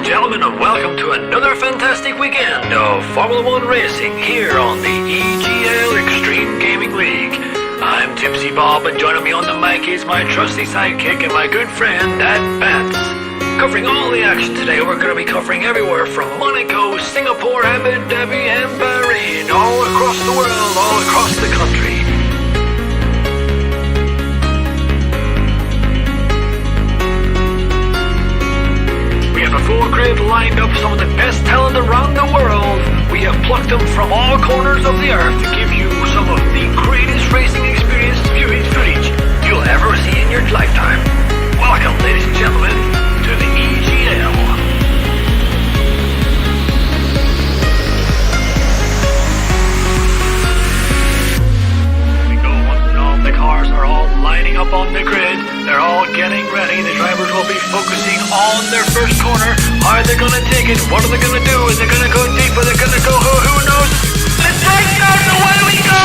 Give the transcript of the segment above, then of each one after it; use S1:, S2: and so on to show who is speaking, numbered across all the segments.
S1: gentlemen, and welcome to another fantastic weekend of Formula One racing here on the EGL Extreme Gaming League. I'm Tipsy Bob, and joining me on the mic is my trusty sidekick and my good friend, Dad Bats. Covering all the action today, we're going to be covering everywhere from Monaco, Singapore, Abu Dhabi, and Bahrain, all across the world, all across the country. We have a full grid lined up, some of the best talent around the world. We have plucked them from all corners of the earth to give you some of the greatest racing experience footage you'll ever see in your lifetime. Welcome, ladies and gentlemen, to the EGL. We go once and all the cars are all lining up on the grid. They're all getting ready. The drivers will be focusing on their first corner. Are they going to take it? What are they going to do? Is they going to go deep? Are they going to go? Who knows? Let's take it out. Away we go!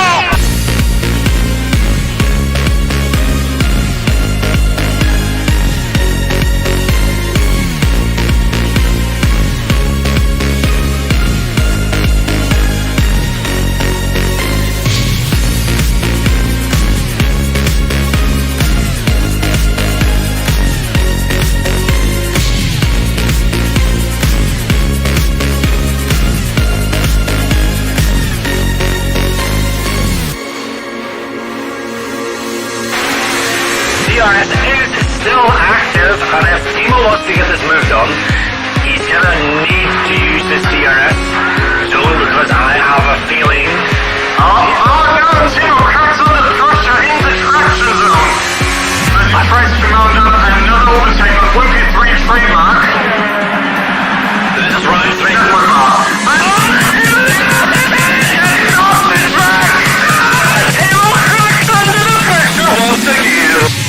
S1: DRS is still active, and if Timo wants to get this moved on, he's gonna need to use this DRS zone because I have a feeling. Oh no, Timo, cancel it first, you're in the traction zone. I pressed to mount up another overtake on 23 trademark. This is round 3 quarter. Off the track! Timo crashed under the pressure once again.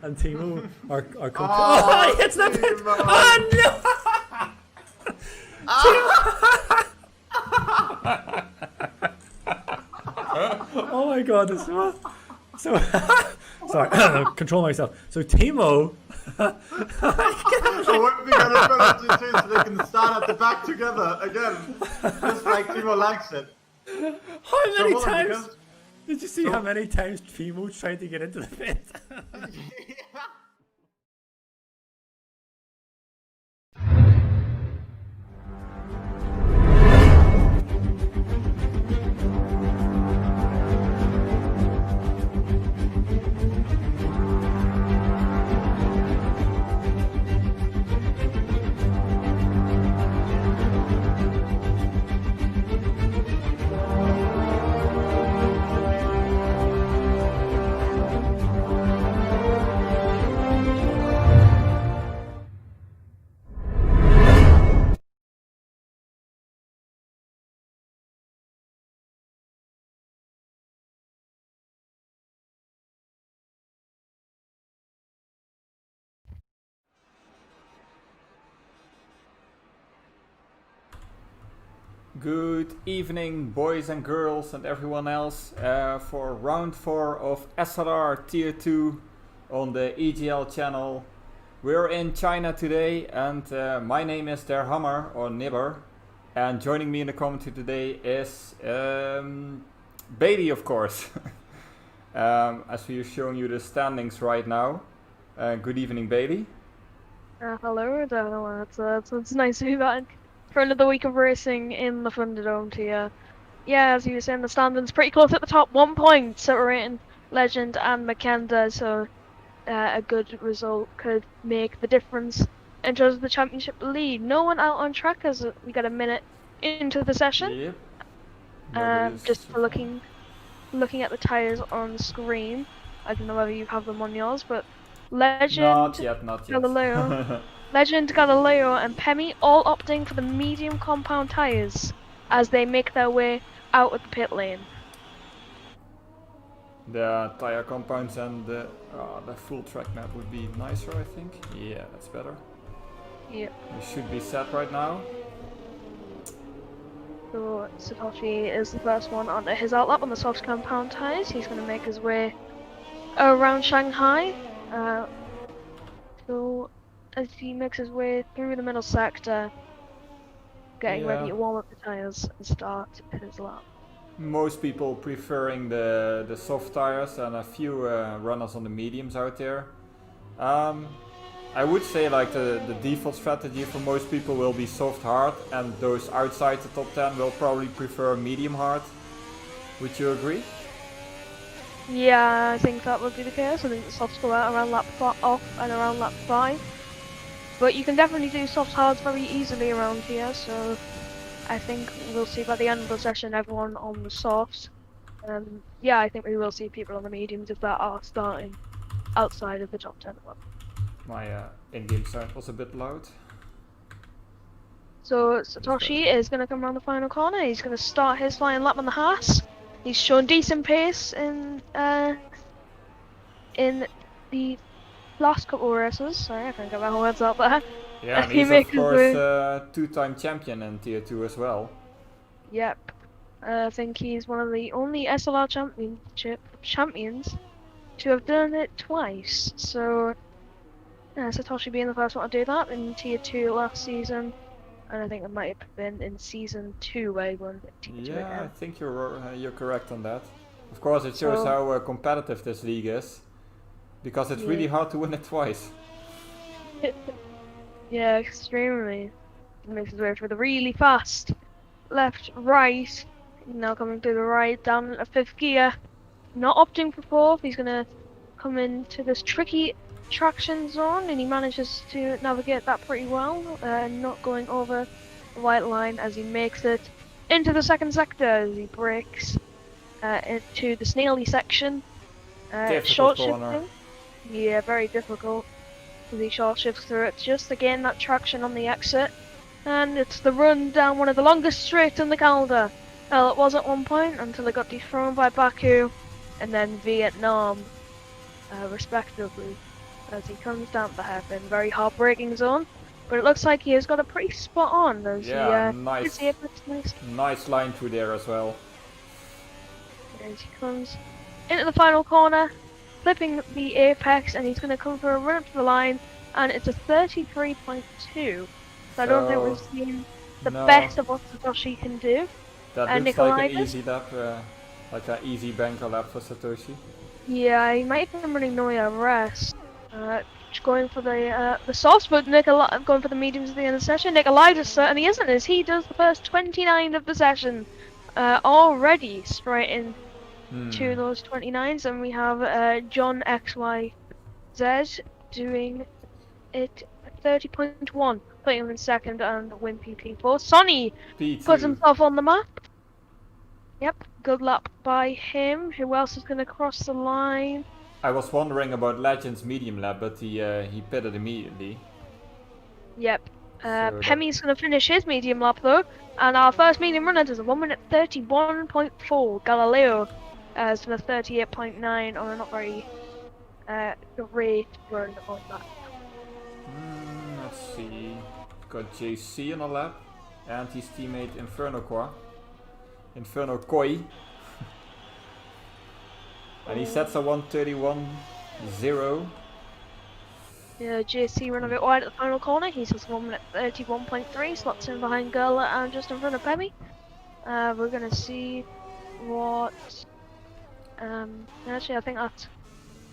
S2: And Timo are oh, it's not it! Oh no! Oh my god, this is so sorry, control myself. So Timo
S3: So what we gotta put it to so they can stand at the back together again. Just like Timo likes it.
S2: how many times did you see how many times Timo tried to get into the pit?
S4: Good evening, boys and girls and everyone else, for round 4 of SLR Tier 2 on the EGL channel. We're in China today, and my name is Der Hammer, or Nibber, and joining me in the commentary today is Bailey, of course. As we are showing you the standings right now. Good evening, Bailey.
S5: Hello, it's nice to be back for another week of racing in the Thunderdome here. Yeah, as you were saying, the standings pretty close at the top, 1 point separating Legend and Makenda, so a good result could make the difference in terms of the championship lead. No one out on track as we got a minute into the session.
S4: Yep.
S5: Just for looking looking at the tyres on screen. I don't know whether you have them on yours, but
S4: Not
S5: Legend,
S4: yet, not yet.
S5: Galileo, Legend, Galileo, and Pemi all opting for the medium compound tyres as they make their way out of the pit lane.
S4: The tire compounds and the full track map would be nicer, I think. Yeah, that's better.
S5: Yep.
S4: We should be set right now.
S5: So Satoshi is the first one onto his outlap on the soft compound tyres. He's going to make his way around Shanghai. So as he makes his way through the middle sector, getting ready to warm up the tyres and start his lap.
S4: Most people preferring the soft tires and a few runners on the mediums out there. I would say like the default strategy for most people will be soft hard, and those outside the top 10 will probably prefer medium hard. Would you agree?
S5: Yeah, I think that would be the case. I think the softs go out around lap off and around lap 5. But you can definitely do soft hards very easily around here, so I think we'll see by the end of the session everyone on the softs. Yeah, I think we will see people on the mediums if that are starting outside of the top 10 club.
S4: My in-game sound was a bit loud.
S5: So Satoshi is going to come around the final corner. He's going to start his flying lap on the Haas. He's shown decent pace in the last couple of races. Sorry, I can't get my words out there.
S4: Yeah, and he's of course two-time champion in Tier 2 as well.
S5: Yep. I think he's one of the only SLR championship champions to have done it twice. So Satoshi being the first one to do that in Tier 2 last season. And I think it might have been in Season 2 where he won Tier 2 again.
S4: Yeah, I think you're correct on that. Of course, it shows how competitive this league is. Because it's really hard to win it twice.
S5: Yeah, extremely. He makes his way through the really fast left, right. Now coming through the right, down into 5th gear. Not opting for 4th. He's going to come into this tricky traction zone, and he manages to navigate that pretty well, not going over the white line as he makes it into the 2nd sector as he brakes into the snaily section. Short shifting. Yeah, very difficult. As he short shifts through it just to gain that traction on the exit. And it's the run down one of the longest straights in the calendar. Well, it was at one point until it got dethroned by Baku and then Vietnam, respectively. As he comes down the hairpin, very hard braking zone, but it looks like he has got a pretty spot on. As
S4: nice line through there as well.
S5: As he comes into the final corner, flipping the apex, and he's going to come for a run up to the line, and it's a 33.2. So I don't think we've seen the best of what Satoshi can do.
S4: That looks like an easy lap, like an easy banker lap for Satoshi.
S5: Yeah, he might have been running no rest. Going for the softs, but going for the mediums at the end of the session. Nikolaitis certainly isn't, as he does the first 29 of the session already straight in to those 29s, and we have John XYZ doing it at 30.1, putting him in 2nd and Wimpy P4. Sonny puts himself on the map. Yep, good lap by him. Who else is going to cross the line?
S4: I was wondering about Legend's medium lap, but he pitted immediately.
S5: Yep. Pemi's going to finish his medium lap though, and our first medium runner does a 1 minute 31.4. Galileo is for the 38.9 on a not very great run on that.
S4: Let's see. Got JC on a lap, and his teammate Inferno Koi. And he sets a 1:31.0.
S5: Yeah, JC run a bit wide at the final corner. He says 1 minute 31.3, slots in behind Gerla and just in front of Pemi. We're gonna see what. Actually, I think that's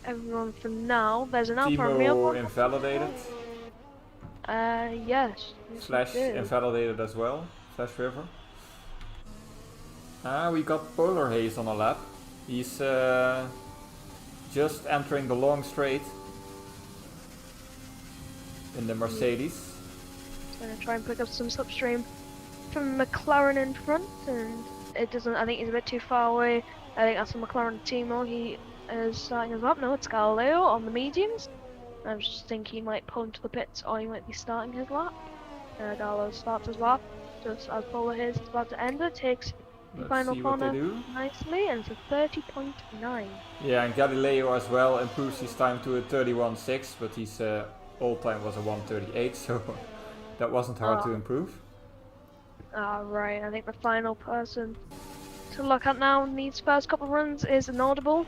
S5: everyone for now. There's an Alfa Romeo
S4: invalidated.
S5: Yes.
S4: Slash invalidated as well. Slash River. We got Polar Haze on a lap. He's just entering the long straight in the Mercedes.
S5: He's going to try and pick up some slipstream from McLaren in front, and it doesn't. I think he's a bit too far away. I think that's the McLaren Timo. He is starting his lap. No, it's Galileo on the mediums. I just think he might pull into the pits, or he might be starting his lap. Galileo starts his lap just as Polar is about to end it. Takes the
S4: Let's
S5: final
S4: see what they
S5: corner
S4: do.
S5: nicely, and it's a 30.9.
S4: Yeah, and Galileo as well improves his time to a 31.6, but his old time was a 1:38, so that wasn't hard to improve.
S5: Right, I think the final person to look at now in these first couple of runs is Inaudible,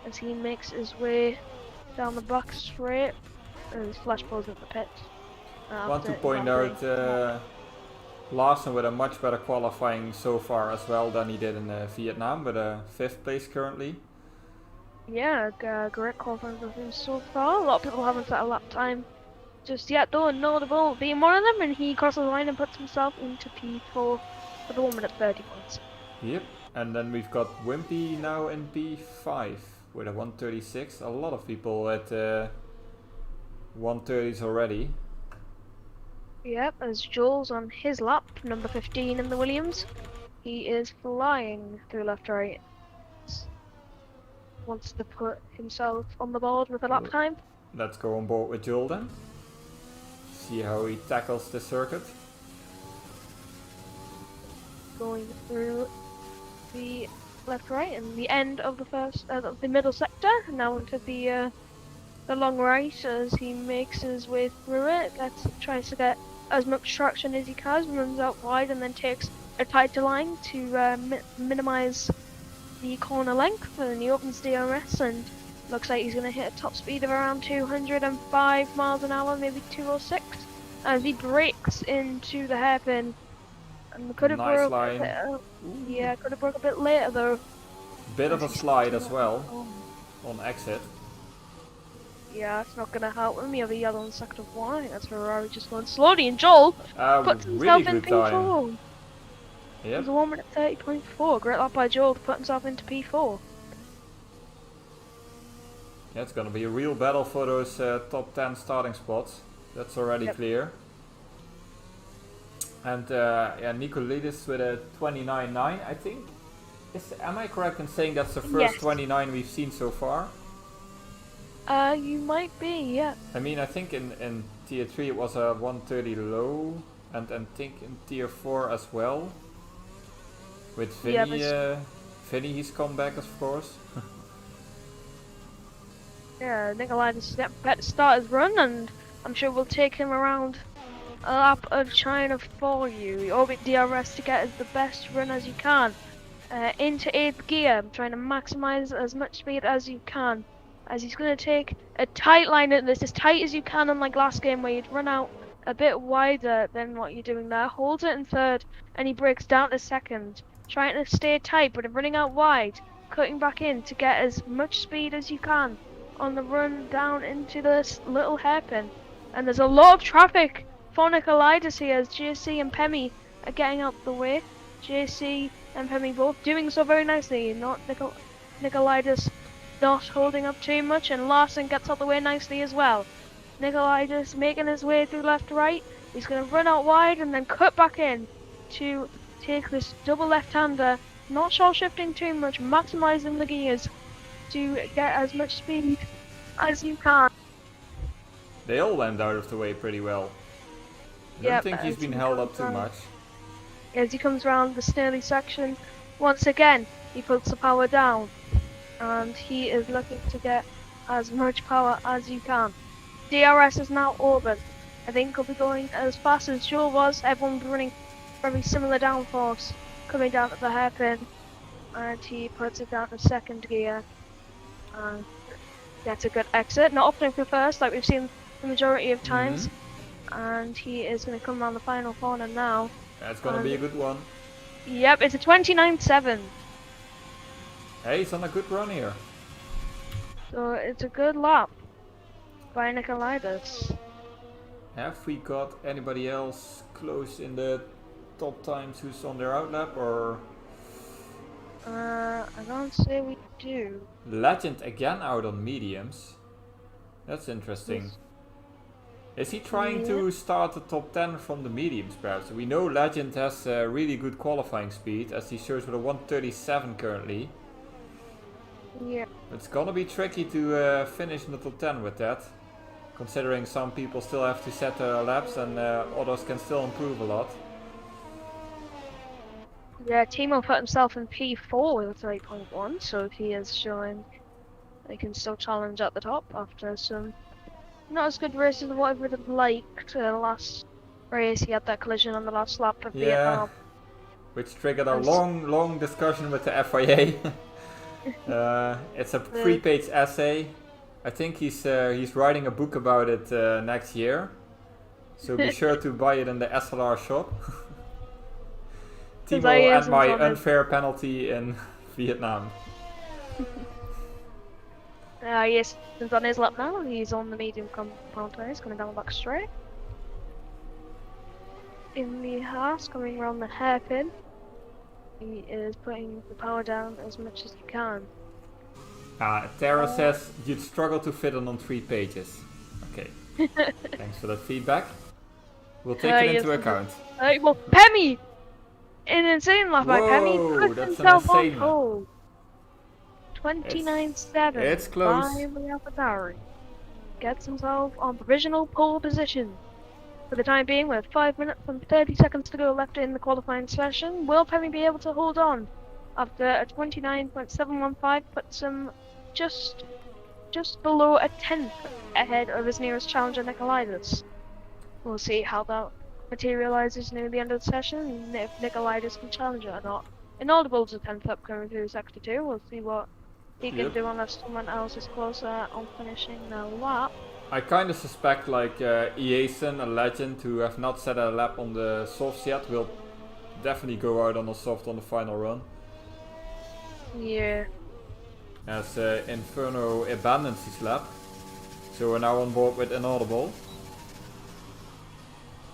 S5: as he makes his way down the back straight, and his flash pulls at the pit.
S4: Want to point out Larsen with a much better qualifying so far as well than he did in Vietnam, with a 5th place currently.
S5: Yeah, great qualifying for him so far. A lot of people haven't set a lap time just yet, though. Inaudible being one of them, and he crosses the line and puts himself into P4 for the 1 minute 30 points.
S4: Yep, and then we've got Wimpy now in P5 with a 1:36. A lot of people at 1:30s already.
S5: Yep, as Joel's on his lap, number 15 in the Williams. He is flying through left right. Wants to put himself on the board with a lap time.
S4: Let's go on board with Joel then. See how he tackles the circuit.
S5: Going through the left right and the end of the first, the middle sector. Now into the long right as he makes his way through it. Tries to get as much traction as he can, runs out wide and then takes a tighter line to minimize the corner length, and he opens DRS and looks like he's going to hit a top speed of around 205 miles an hour, maybe 206, as he brakes into the hairpin. And could have
S4: Nice
S5: broke
S4: line.
S5: yeah, could have broke a bit later though.
S4: Bit of a slide as well on exit.
S5: Yeah, it's not gonna help him. You have a yellow on sector 1. I think that's Ferrari just going slowly, and Joel puts himself
S4: Really
S5: in
S4: good time.
S5: P4.
S4: Yep.
S5: It's a 1 minute 30.4. Great lap by Joel to put himself into P4.
S4: Yeah, it's gonna be a real battle for those top 10 starting spots. That's already clear. And yeah, Nicolidis with a 29.9, I think. Am I correct in saying that's the first 29 we've seen so far?
S5: You might be, yeah.
S4: I mean, I think in tier 3 it was a 130 low, and I think in tier 4 as well. With Vinny, Vinny he's come back, of course.
S5: Yeah, Nikolai just better start his run, and I'm sure we'll take him around a lap of China for you. You orbit DRS to get the best run as you can. Into 8th gear, trying to maximize as much speed as you can. As he's going to take a tight line at this, as tight as you can, unlike last game where you'd run out a bit wider than what you're doing there. Holds it in 3rd, and he breaks down to 2nd. Trying to stay tight, but running out wide. Cutting back in to get as much speed as you can on the run down into this little hairpin. And there's a lot of traffic for Nicolaitis here, as JC and Pemi are getting out the way. JC and Pemi both doing so very nicely. Not Nicolaitis not holding up too much, and Larsen gets out the way nicely as well. Nicolaitis making his way through left to right. He's going to run out wide and then cut back in to take this double left-hander, not short shifting too much, maximizing the gears to get as much speed as you can.
S4: They all went out of the way pretty well. I don't think he's been held up too much.
S5: As he comes around the Snarly section, once again he puts the power down, and he is looking to get as much power as you can. DRS is now open. I think he'll be going as fast as Joel was. Everyone's running very similar downforce coming down at the hairpin, and he puts it down to 2nd gear and gets a good exit. Not opting for 1st like we've seen the majority of times. And he is going to come around the final corner now.
S4: That's going to be a good one.
S5: Yep, it's a 29.7.
S4: Hey, he's on a good run here.
S5: So it's a good lap by Nicolaitis.
S4: Have we got anybody else close in the top times who's on their outlap, or?
S5: I don't say we do.
S4: Legend again out on mediums. That's interesting. Is he trying to start the top 10 from the mediums perhaps? We know Legend has really good qualifying speed, as he shows with a 137 currently.
S5: Yeah.
S4: It's gonna be tricky to finish in the top 10 with that, considering some people still have to set their laps and others can still improve a lot.
S5: Yeah, Timo put himself in P4 with 8.1, so he is showing he can still challenge at the top after some not as good races as what I would have liked. The last race, he had that collision on the last lap of Vietnam.
S4: Which triggered a long discussion with the FIA. It's a 3-page essay. I think he's writing a book about it next year. So be sure to buy it in the SLR shop. Timo and my unfair penalty in Vietnam.
S5: Yes, he's on his lap now. He's on the medium compound tires, going down the back straight. In the Haas, coming around the hairpin, he is putting the power down as much as he can.
S4: Tara says you'd struggle to fit it on 3 pages. Okay, thanks for that feedback. We'll take it into account.
S5: Well, Pemi! An insane lap by Pemi.
S4: Whoa,
S5: Puts
S4: that's an
S5: himself on
S4: insane
S5: pole. 29.7.
S4: It's close.
S5: By AlphaTauri. Gets himself on provisional pole position. For the time being, with 5 minutes and 30 seconds to go left in the qualifying session, will Pemi be able to hold on? After a 29.715 puts him just below a tenth ahead of his nearest challenger, Nikolaitis. We'll see how that materializes near the end of the session, and if Nikolaitis can challenge it or not. Inaudible's a 10th up coming through Sector 2. We'll see what he can do unless someone else is closer on finishing the lap.
S4: I kind of suspect like Iason, a legend who have not set a lap on the softs yet, will definitely go out on the soft on the final run.
S5: Yeah.
S4: As Inferno abandons his lap. So we're now on board with Inaudible.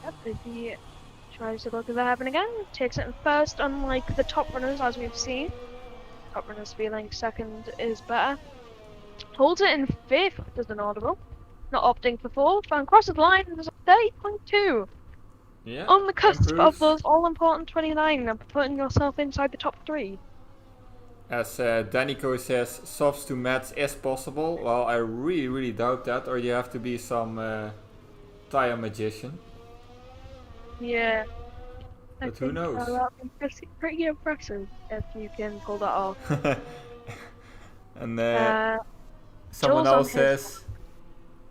S5: Yep, if he tries to look at that happen again, takes it in first, unlike the top runners as we've seen. Top runners feeling second is better. Holds it in fifth as Inaudible. Not opting for fourth, and crosses the line and is 30.2.
S4: Yeah.
S5: On the cusp
S4: improves.
S5: of those all-important 29 and putting yourself inside the top 3.
S4: As Danico says, softs to mats is possible. Well, I really doubt that, or you have to be some tire magician.
S5: Yeah.
S4: But who knows?
S5: That would be pretty impressive if you can pull that off.
S4: And someone
S5: Jules
S4: else
S5: on his-
S4: says,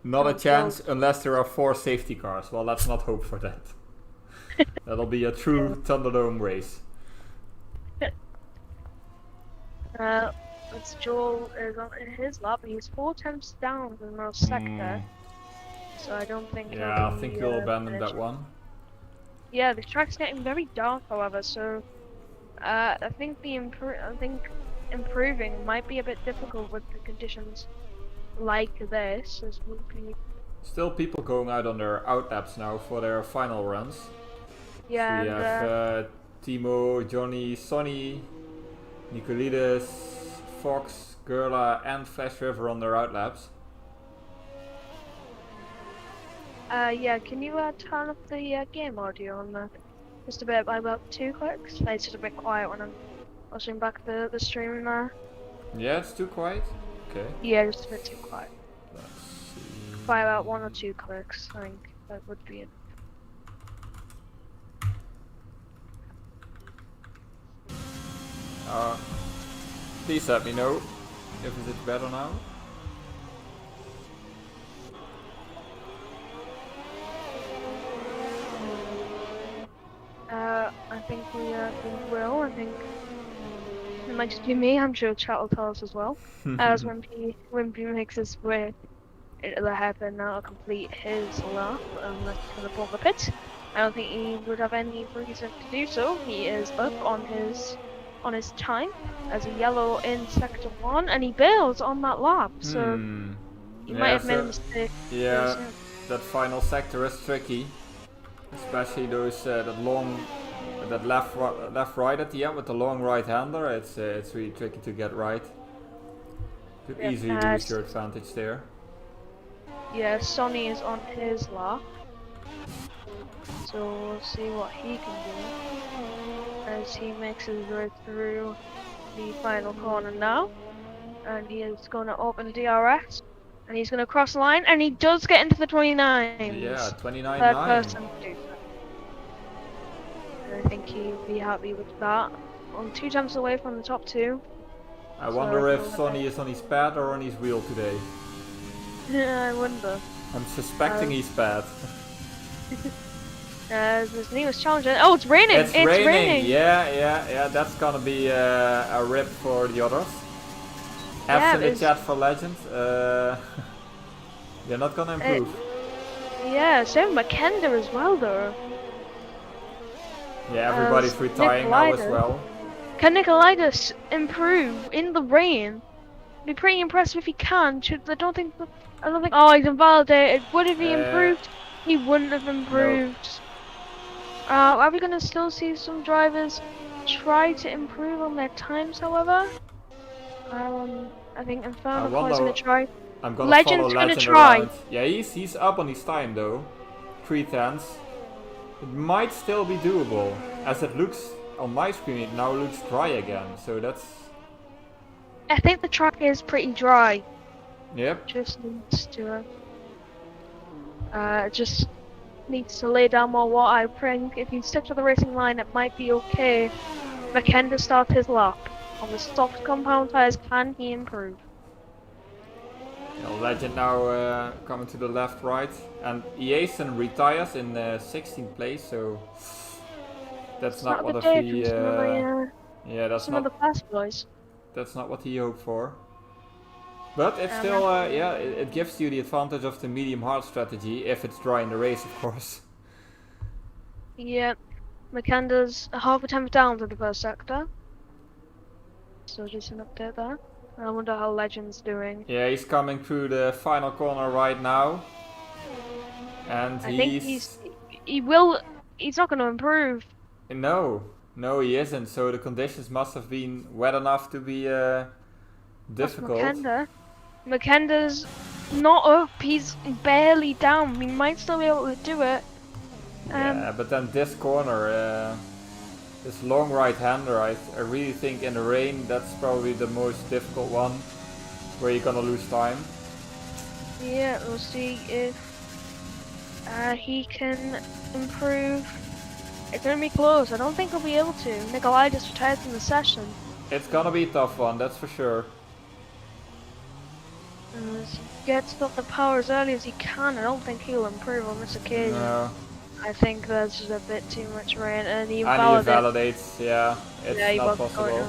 S4: not a chance unless there are 4 safety cars. Well, let's not hope for that. That'll be a true Thunderdome race.
S5: As Joel is on his lap, he's 4 attempts down in the most sector. So I don't think
S4: Yeah, I think he'll abandon that one.
S5: Yeah, the track's getting very dark, however, so I think improving might be a bit difficult with the conditions like this, as would be.
S4: Still people going out on their out laps now for their final runs.
S5: Yeah,
S4: We have Timo, Johnny, Sonny, Nicolidis, Fox, Gerla and Flash River on their out laps.
S5: yeah, can you turn up the game audio on the just a bit by about 2 clicks? It's just a bit quiet when I'm watching back the stream there.
S4: Yeah, it's too quiet. Okay.
S5: Yeah, just a bit too quiet.
S4: Let's see.
S5: By about 1 or 2 clicks, I think that would be it.
S4: Please let me know if it's better now.
S5: I think we will. I think it might just be me. I'm sure chat will tell us as well. As Wimpy makes his way into the hairpin now to complete his lap, unless he's going to pull the pit. I don't think he would have any reason to do so. He is up on his time as a yellow in sector 1, and he bails on that lap. So he might have made a mistake.
S4: Yeah, that final sector is tricky, especially those that left right at the end with the long right hander. It's really tricky to get right. Could easily lose your advantage there.
S5: Yeah, Sonny is on his lap. So we'll see what he can do as he makes his way through the final corner now. And he is going to open the DRS. And he's going to cross the line. And he does get into the 29s.
S4: Yeah,
S5: Third
S4: 29.9.
S5: person to do that. And I think he'll be happy with that. On 2 tenths away from the top 2.
S4: I wonder if Sonny is on his pad or on his wheel today.
S5: I wonder.
S4: I'm suspecting he's pad.
S5: This newest challenge. Oh, it's raining!
S4: It's raining! Yeah, that's gonna be a rip for the others. F's in the chat for Legend. They're not gonna improve.
S5: Yeah, so McKenna as well though.
S4: Yeah, everybody's retiring now as well.
S5: Can Nicolaitis improve in the rain? Be pretty impressive if he can. I don't think. Oh, he's invalidated. Would if he improved? He wouldn't have improved. No. Are we gonna still see some drivers try to improve on their times? However, I think Inferno is gonna try.
S4: I'm gonna
S5: Legend's
S4: follow
S5: gonna
S4: Legend
S5: try.
S4: around. Yeah, he's up on his time though. 3 tenths. It might still be doable, as it looks on my screen. It now looks dry again, so that's.
S5: I think the track is pretty dry.
S4: Yep.
S5: Just needs to lay down more water. I think if you stick to the racing line, it might be okay. McKenna starts his lap on the soft compound tires. Can he improve?
S4: Legend now coming to the left, right, and Jason retires in 16th place, so that's not what he. Yeah, that's
S5: some of the fast boys.
S4: That's not what he hoped for. But it's still, yeah, it gives you the advantage of the medium hard strategy if it's dry in the race, of course.
S5: Yep, McKenna's half a tenth down to the first sector. So just an update there. I wonder how Legend's doing.
S4: Yeah, he's coming through the final corner right now. And
S5: I think he's not going to improve.
S4: No, he isn't. So the conditions must have been wet enough to be difficult.
S5: McKenna's not up. He's barely down. He might still be able to do it.
S4: Yeah, but then this corner, this long right-hander, I really think in the rain that's probably the most difficult one, where you're gonna lose time.
S5: Yeah, we'll see if he can improve. It's gonna be close. I don't think he'll be able to. Nikolai just retired from the session.
S4: It's gonna be a tough one, that's for sure.
S5: As he gets up the power as early as he can, I don't think he'll improve on this occasion.
S4: No.
S5: I think there's just a bit too much rain, and he
S4: validates, yeah, it's not possible.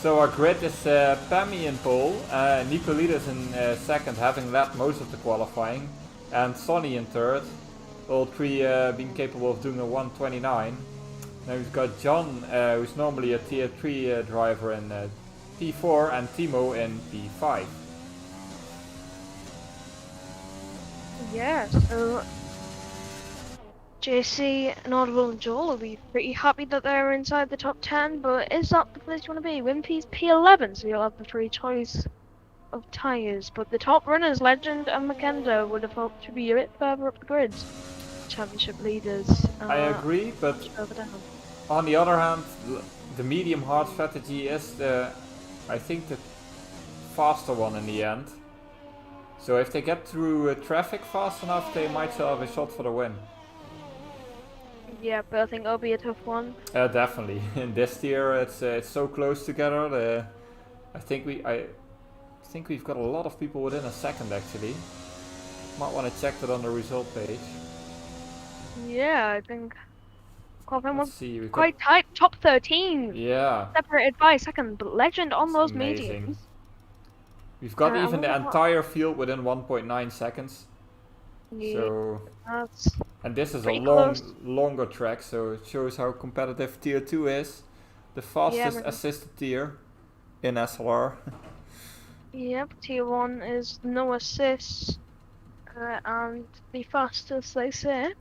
S4: So our grid is Pammy in pole, Nicolaitis in second, having led most of the qualifying, and Sonny in third, all 3 being capable of doing a 129. Now we've got John, who's normally a tier 3 driver in P4, and Timo in P5.
S5: Yeah, so JC, Audible and Joel will be pretty happy that they're inside the top 10, but is that the place you want to be? Wimpy's P11, so you'll have the free choice of tyres, but the top runners, Legend and McKenna, would have hoped to be a bit further up the grids. Championship leaders.
S4: I agree, but on the other hand, the medium hard strategy is I think the faster one in the end. So if they get through traffic fast enough, they might still have a shot for the win.
S5: Yeah, but I think it'll be a tough one.
S4: Definitely. In this tier, it's so close together. I think we've got a lot of people within a second actually. Might want to check that on the result page.
S5: Yeah, I think Qualifying was
S4: see,
S5: quite tight. Top 13.
S4: Yeah.
S5: Separated by a second, but Legend on those
S4: amazing.
S5: mediums.
S4: We've got even the entire field within 1.9 seconds.
S5: Yeah,
S4: So, and this is a longer track, so it shows how competitive tier 2 is. The fastest assisted tier in SLR.
S5: Yep, tier 1 is no assists, and the fastest, they say.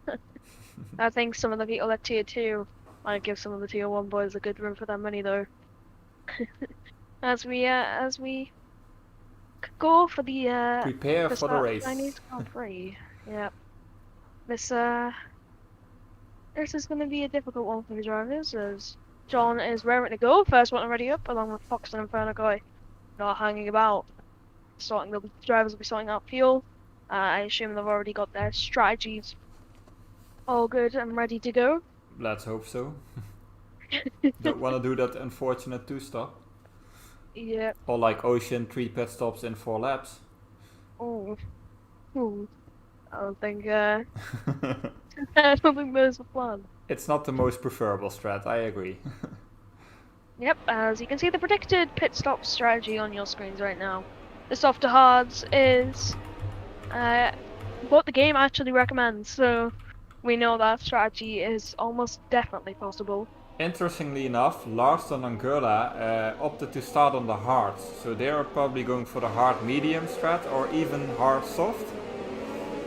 S5: I think some of the people at tier 2 might give some of the tier 1 boys a good run for their money though. as we go for the
S4: Prepare for the
S5: start
S4: race.
S5: Chinese Grand Prix. Yep. This is going to be a difficult one for the drivers, as John is raring to go. First one already up, along with Fox and Inferno Guy not hanging about. The drivers will be sorting out fuel. I assume they've already got their strategies all good and ready to go.
S4: Let's hope so. Don't want to do that unfortunate 2-stop.
S5: Yep.
S4: Or like Ocean, 3 pit stops in 4 laps.
S5: Oh. Ooh. I don't think I don't think there's a plan.
S4: It's not the most preferable strat, I agree.
S5: Yep, as you can see the predicted pit stop strategy on your screens right now. The soft to hards is what the game actually recommends, so we know that strategy is almost definitely possible.
S4: Interestingly enough, Larson and Gerla opted to start on the hards, so they are probably going for the hard medium strat or even hard soft.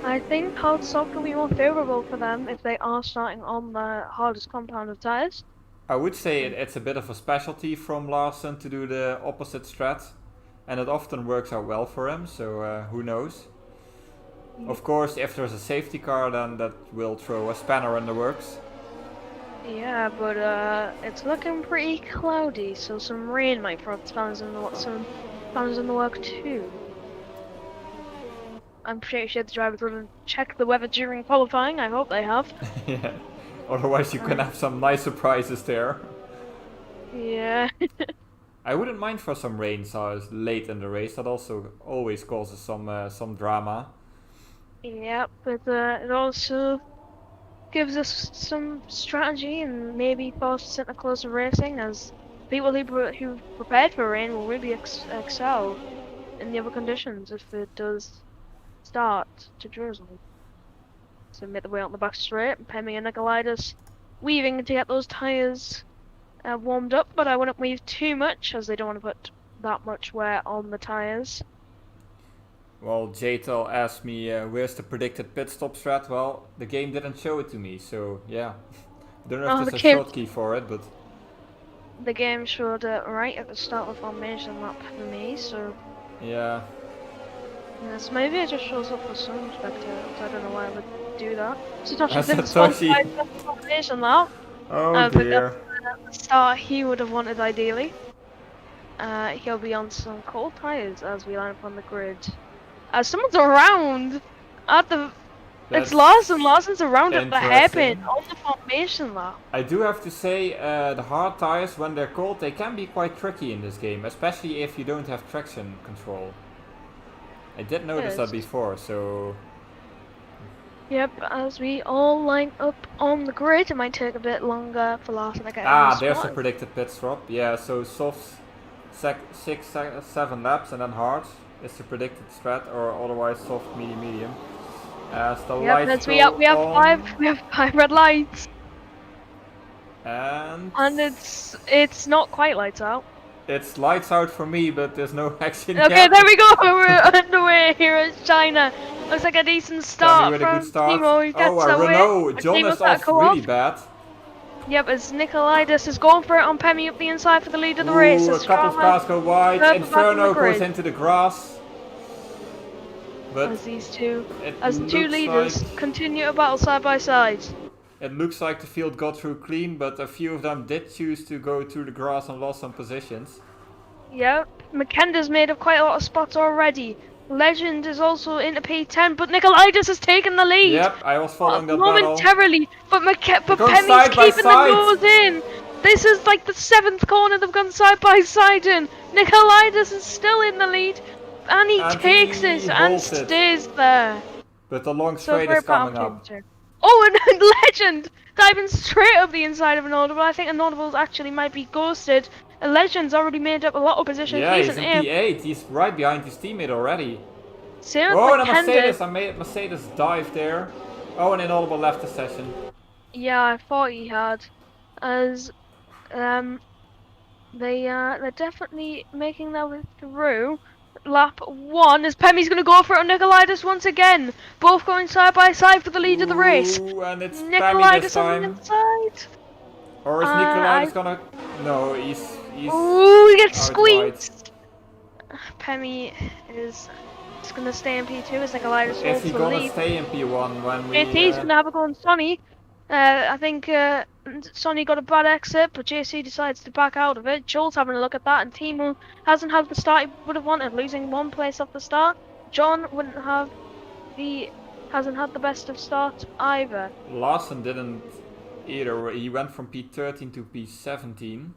S5: I think hard soft will be more favourable for them if they are starting on the hardest compound of tyres.
S4: I would say it's a bit of a specialty from Larson to do the opposite strat, and it often works out well for him, so who knows. Of course, if there's a safety car, then that will throw a spanner in the works.
S5: Yeah, but it's looking pretty cloudy, so some rain might throw spanners in the work too. I'm pretty sure the drivers will check the weather during qualifying. I hope they have.
S4: Yeah. Otherwise, you can have some nice surprises there.
S5: Yeah.
S4: I wouldn't mind for some rain late in the race. That also always causes some drama.
S5: Yeah, but it also gives us some strategy and maybe forces into closer racing, as people who prepared for rain will really excel in the other conditions if it does start to drizzle. So make the way out the back straight, and Pemi and Nicolaitis weaving to get those tyres warmed up, but I wouldn't weave too much as they don't want to put that much wear on the tyres.
S4: Well, Jaytel asked me where's the predicted pit stop strat. Well, the game didn't show it to me, so yeah. I don't know if there's a shortkey for it, but...
S5: The game showed it right at the start of the formation lap for me, so...
S4: Yeah.
S5: Yes, maybe it just shows up for some spectators. I don't know why I would do that. Satoshi didn't
S4: Satoshi.
S5: spawn the formation lap.
S4: Oh dear.
S5: At the start he would have wanted ideally. He'll be on some cold tyres as we line up on the grid. Someone's around at the... It's Larson. Larson's around at the hairpin on the formation lap.
S4: I do have to say, the hard tires, when they're cold, they can be quite tricky in this game, especially if you don't have traction control. I did notice that before, so...
S5: Yep, as we all line up on the grid, it might take a bit longer for Larson to get
S4: there's a predicted pit stop. Yeah, so soft 6, 7 laps and then hard is the predicted strat, or otherwise soft, medium. As the lights
S5: we have five red lights.
S4: And
S5: it's not quite lights out.
S4: It's lights out for me, but there's no action
S5: Okay,
S4: yet.
S5: there we go. We're underway here at China. Looks like a decent start from Timo.
S4: Renault. John is off really bad.
S5: Yep, as Nicolaitis is going for it on Pemi up the inside for the lead of the race.
S4: A couple of cars go wide. Inferno goes into the grass. But
S5: as the two leaders continue to battle side by side.
S4: It looks like the field got through clean, but a few of them did choose to go through the grass and lost some positions.
S5: Yep, McKenda's made up quite a lot of spots already. Legend is also into P10, but Nicolaitis has taken the lead.
S4: Yep, I was following that
S5: momentarily,
S4: battle.
S5: but Pemi's keeping the nose in. This is like the 7th corner they've gone side by side in. Nicolaitis is still in the lead, and he takes it and stays there.
S4: But the long straight is coming up.
S5: Oh, and Legend diving straight up the inside of an audible. I think an audible actually might be ghosted. A Legend's already made up a lot of positions.
S4: Yeah, he's in P8. He's right behind his teammate already.
S5: Oh,
S4: and a Mercedes. I made Mercedes dive there. Oh, and Inaudible left the session.
S5: Yeah, I thought he had. As they're definitely making their way through. Lap 1 as Pemi's going to go for it on Nicolaitis once again. Both going side by side for the lead of the race.
S4: And it's
S5: Nicolaitis on the inside.
S4: Or is Nicolaitis gonna... No, he's...
S5: Ooh, he gets squeezed. Pemi is going to stay in P2 as Nikolaitis
S4: Is he
S5: holds the
S4: gonna
S5: lead.
S4: stay in P1 when we...
S5: JC's going to have a go on Sonny. I think Sonny got a bad exit, but JC decides to back out of it. Joel's having a look at that, and Timo hasn't had the start he would have wanted, losing 1 place off the start. John hasn't had the best of start either.
S4: Larson didn't either. He went from P13 to P17.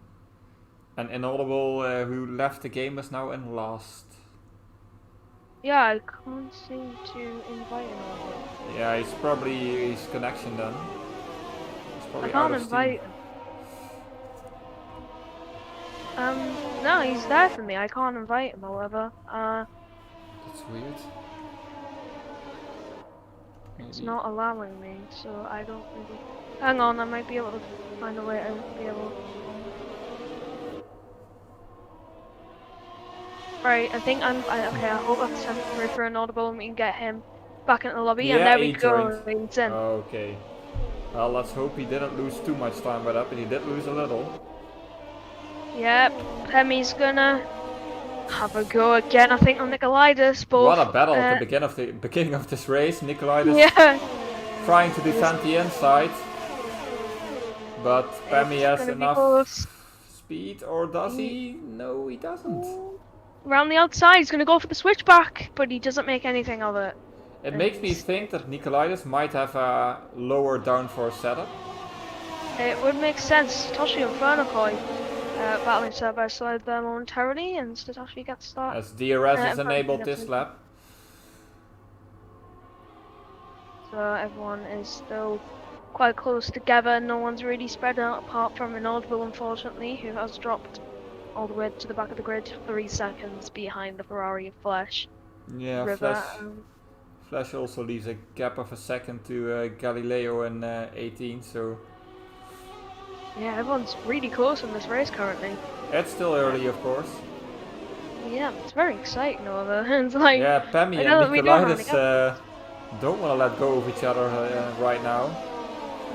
S4: And Inaudible, who left the game, is now in last.
S5: Yeah, I can't seem to invite him over.
S4: Yeah, he's probably his connection then. He's
S5: I
S4: probably out
S5: can't
S4: of
S5: invite
S4: Steam.
S5: him. No, he's there for me. I can't invite him, however.
S4: That's weird.
S5: It's
S4: Maybe.
S5: not allowing me, so I don't really... Hang on, I might be able to find a way to be able... Right, I think okay, I hope I've sent through for an audible and we can get him back into the lobby, and
S4: Yeah,
S5: there we
S4: he
S5: go,
S4: joined.
S5: he's in.
S4: Okay. Well, let's hope he didn't lose too much time with that, but he did lose a little.
S5: Yep, Pemi's gonna have a go again, I think, on Nikolaitis, but...
S4: What a battle at the beginning of this race. Nikolaitis
S5: Yeah,
S4: trying to defend the inside. But Pemi
S5: it's
S4: has
S5: gonna be
S4: enough
S5: close.
S4: speed, or does he? No, he doesn't.
S5: Around the outside, he's gonna go for the switchback, but he doesn't make anything of it.
S4: It makes me think that Nikolaitis might have a lower downforce setup.
S5: It would make sense. Satoshi and Fernakoi battling side by side there momentarily, and Satoshi gets that.
S4: As DRS is
S5: and
S4: enabled
S5: Fernakoi
S4: this lap.
S5: So everyone is still quite close together. No one's really spread out apart from Inaudible, unfortunately, who has dropped all the way to the back of the grid, 3 seconds behind the Ferrari of Flash.
S4: Yeah,
S5: River,
S4: Flash also leaves a gap of a second to Galileo in 18, so
S5: yeah, everyone's really close in this race currently.
S4: it's still early, of course.
S5: Yeah, it's very exciting over there. It's like,
S4: Yeah, Pemi
S5: I know that
S4: and
S5: we don't have
S4: Nikolaitis don't want to let go of each other right now.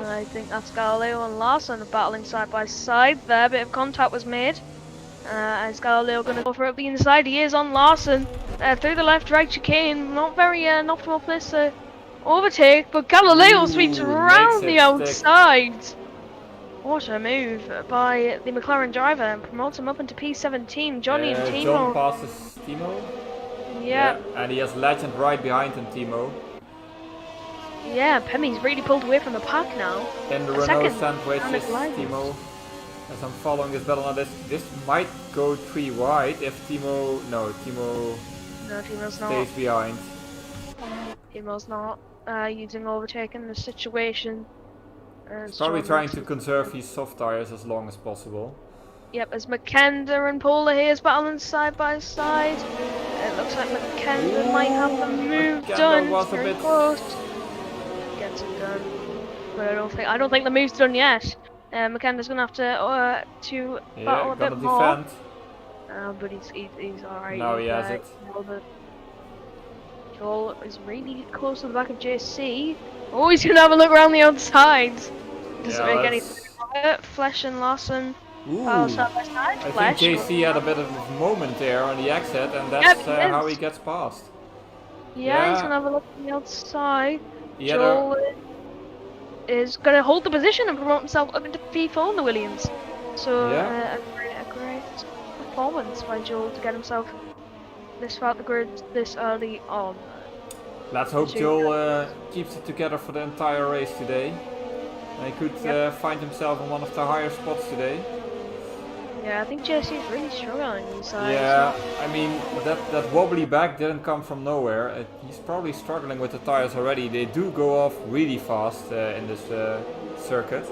S5: I think that's Galileo and Larson battling side by side there. Bit of contact was made. Is Galileo going to go for it the inside? He is on Larson. Through the left right chicane. Not very an optimal place to overtake, but Galileo sweeps around the outside. What a move by the McLaren driver, and promotes him up into P17. Johnny and Timo.
S4: John passes Timo.
S5: Yeah.
S4: And he has Legend right behind him, Timo.
S5: Yeah, Pemi's really pulled away from the pack now.
S4: In the
S5: A
S4: Renault
S5: second
S4: sandwich
S5: on
S4: is
S5: Nikolaitis.
S4: Timo. As I'm following this battle now, this might go 3 wide if Timo... No, Timo
S5: No, Timo's not.
S4: stays behind.
S5: Timo's not using overtaking the situation.
S4: He's probably trying to conserve his soft tires as long as possible.
S5: Yep, as McKenda and Paula here is battling side by side. It looks like McKenda might have the move
S4: McKenda
S5: done.
S4: was
S5: It's
S4: a
S5: very
S4: bit-
S5: close. Gets it done, but I don't think the move's done yet. McKenda's gonna have to battle
S4: Yeah,
S5: a
S4: gonna
S5: bit more.
S4: defend.
S5: But he's alright.
S4: Now he has it.
S5: Joel is really close to the back of JC. Oh, he's gonna have a look around the outside. Doesn't
S4: Yeah,
S5: make any
S4: that's-
S5: sense of it. Flesh and Larson
S4: Ooh.
S5: side by side.
S4: I
S5: Flesh.
S4: think JC had a bit of a moment there on the exit, and
S5: Yep,
S4: that's
S5: he
S4: how
S5: is.
S4: he gets past.
S5: Yeah, he's
S4: Yeah.
S5: gonna have a look on the outside.
S4: He had
S5: Joel is gonna hold the position and promote himself up into P4 in the Williams. So
S4: Yeah.
S5: a great performance by Joel to get himself this far up the grid this early on.
S4: Let's hope Joel keeps it together for the entire race today. And he could find himself in one of the higher spots today.
S5: Yeah, I think JC is really struggling inside.
S4: Yeah, I mean, that wobbly back didn't come from nowhere. He's probably struggling with the tires already. They do go off really fast in this circuit.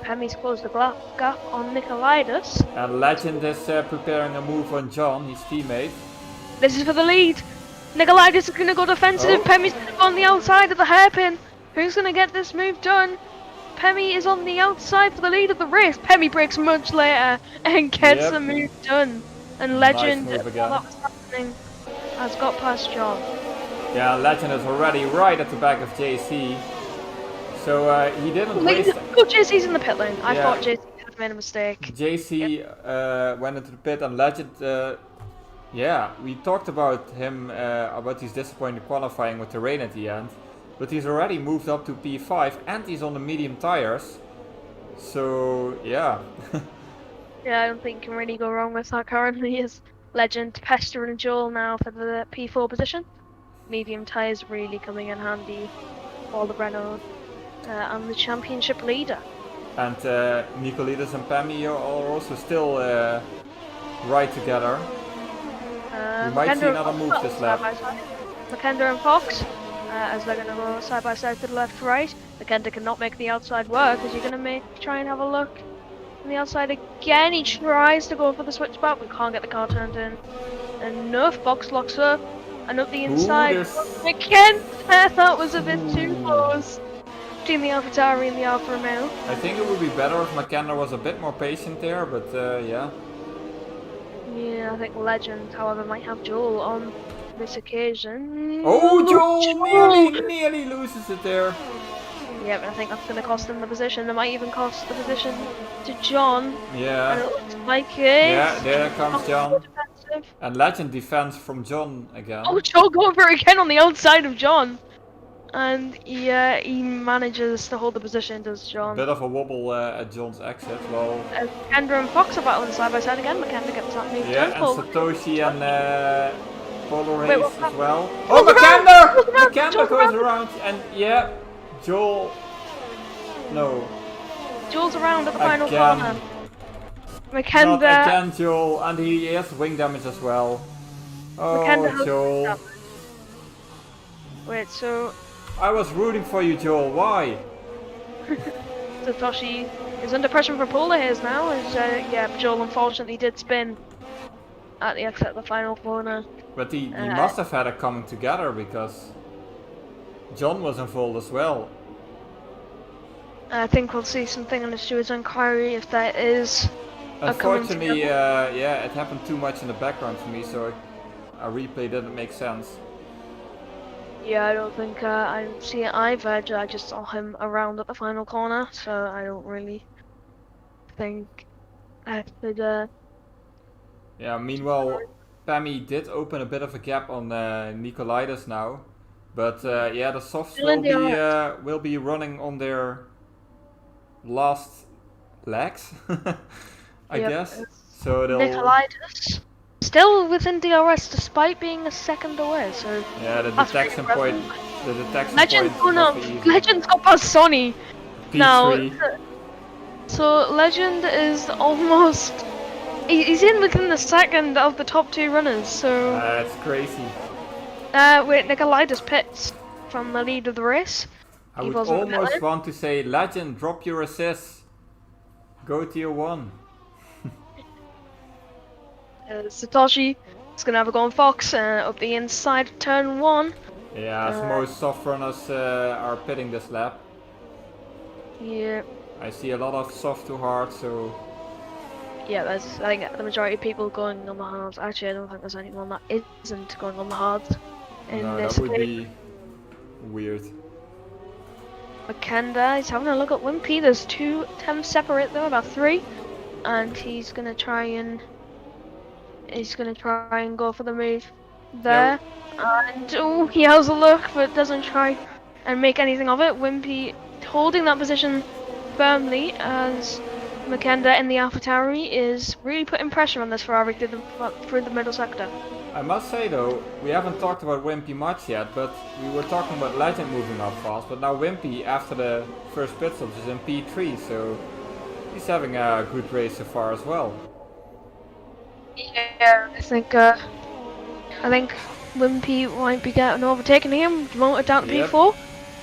S5: Pemi's closed the gap on Nikolaitis.
S4: And Legend is preparing a move on John, his teammate.
S5: This is for the lead. Nikolaitis is going to go defensive.
S4: Oh.
S5: Pemi's going to go on the outside of the hairpin. Who's going to get this move done? Pemi is on the outside for the lead of the race. Pemi breaks much later and gets
S4: Yep.
S5: the move done. And
S4: Nice
S5: Legend,
S4: move
S5: while
S4: again.
S5: that was happening, has got past John.
S4: Yeah, Legend is already right at the back of JC. So he didn't waste...
S5: Oh, JC's in the pit lane. I
S4: Yeah.
S5: thought JC had made a mistake.
S4: JC went into the pit and Legend Yeah, we talked about him, about his disappointing qualifying with the rain at the end. But he's already moved up to P5 and he's on the medium tires. So, yeah.
S5: Yeah, I don't think you can really go wrong with that currently. Is Legend, Pester and Joel now for the P4 position. Medium tyres really coming in handy for the Renault and the championship leader.
S4: And Nicolaides and Pammy are also still right together. We might see another move this lap.
S5: Makenda and Fox, as they're going to go side by side to the left to right. Makenda cannot make the outside work, as you're going to try and have a look on the outside again. He tries to go for the switch back, but can't get the car turned in enough. Fox locks up and up the inside. Makenda, that was a bit too close between the AlphaTauri and the Alfa Romeo.
S4: I think it would be better if McKenna was a bit more patient there, but yeah.
S5: Yeah, I think Legend, however, might have Joel on this occasion.
S4: Oh, Joel nearly loses it there.
S5: Yeah, but I think that's going to cost him the position. It might even cost the position to John. And
S4: Yeah.
S5: it looks like it.
S4: Yeah, there comes John.
S5: Defensive.
S4: And Legend defense from John again.
S5: Oh, Joel going for it again on the outside of John. And yeah, he manages to hold the position, does John.
S4: Bit of a wobble at John's exit. Well,
S5: Kendra and Fox are battling side by side again. McKenna gets that move
S4: yeah, and
S5: done.
S4: Satoshi and Polo
S5: Wait,
S4: Race
S5: what
S4: as
S5: happened?
S4: well.
S5: Goes
S4: Oh,
S5: around,
S4: McKenna! McKenna
S5: Joel's
S4: goes
S5: around.
S4: around, and yeah, Joel. No,
S5: Joel's around at the final
S4: Again.
S5: corner.
S4: not
S5: McKenna.
S4: again, Joel, and he has wing damage as well.
S5: McKenna
S4: Oh,
S5: has
S4: Joel.
S5: wing Wait, so
S4: I was rooting for you, Joel. Why?
S5: Satoshi is under pressure for polar hairs now, as yeah, Joel unfortunately did spin at the exit of the final corner.
S4: But he must have had it coming together because John was involved as well.
S5: I think we'll see something on the steward's inquiry if that is a coming
S4: Unfortunately,
S5: together.
S4: yeah, it happened too much in the background for me, so a replay didn't make sense.
S5: Yeah, I don't think I see it either. I just saw him around at the final corner, so I don't really think I could.
S4: Yeah, meanwhile, Pammy did open a bit of a gap on Nicolaides now, but yeah, the softs
S5: Still in the
S4: will be running on their last legs, I
S5: Yep,
S4: guess. So they'll
S5: Nicolaides still within DRS despite being a second away, so
S4: yeah, the
S5: that's
S4: detection
S5: pretty
S4: point. The detection
S5: Legend,
S4: point.
S5: oh no,
S4: must be easy.
S5: Legend's got past Sonny.
S4: P3.
S5: Now, so Legend is almost. He's in within the second of the top two runners, so.
S4: It's crazy.
S5: Wait, Nicolaides pits from the lead of the race.
S4: I
S5: He
S4: would
S5: wasn't
S4: almost
S5: valid.
S4: want to say, Legend, drop your assist. Go tier 1.
S5: Satoshi is gonna have a go on Fox up the inside of turn 1.
S4: Yeah, as most soft runners are pitting this lap.
S5: Yeah,
S4: I see a lot of soft to hard, so
S5: yeah. I think the majority of people going on the hards. Actually, I don't think there's anyone that isn't going on the hards in
S4: no,
S5: this
S4: that would
S5: game.
S4: be weird.
S5: Makenda, he's having a look at Wimpy. There's 2 temps separate though, about 3, and he's gonna try and go for the move there. And oh, he has a look, but doesn't try and make anything of it. Wimpy holding that position firmly as Makenda in the AlphaTauri is really putting pressure on this Ferrari through the middle sector.
S4: I must say though, we haven't talked about Wimpy much yet, but we were talking about Legend moving up fast, but now Wimpy, after the first pit stop, is in P3, so he's having a good race so far as well.
S5: Yeah, I think Wimpy might be getting overtaken here, promoted down to
S4: Yep.
S5: P4.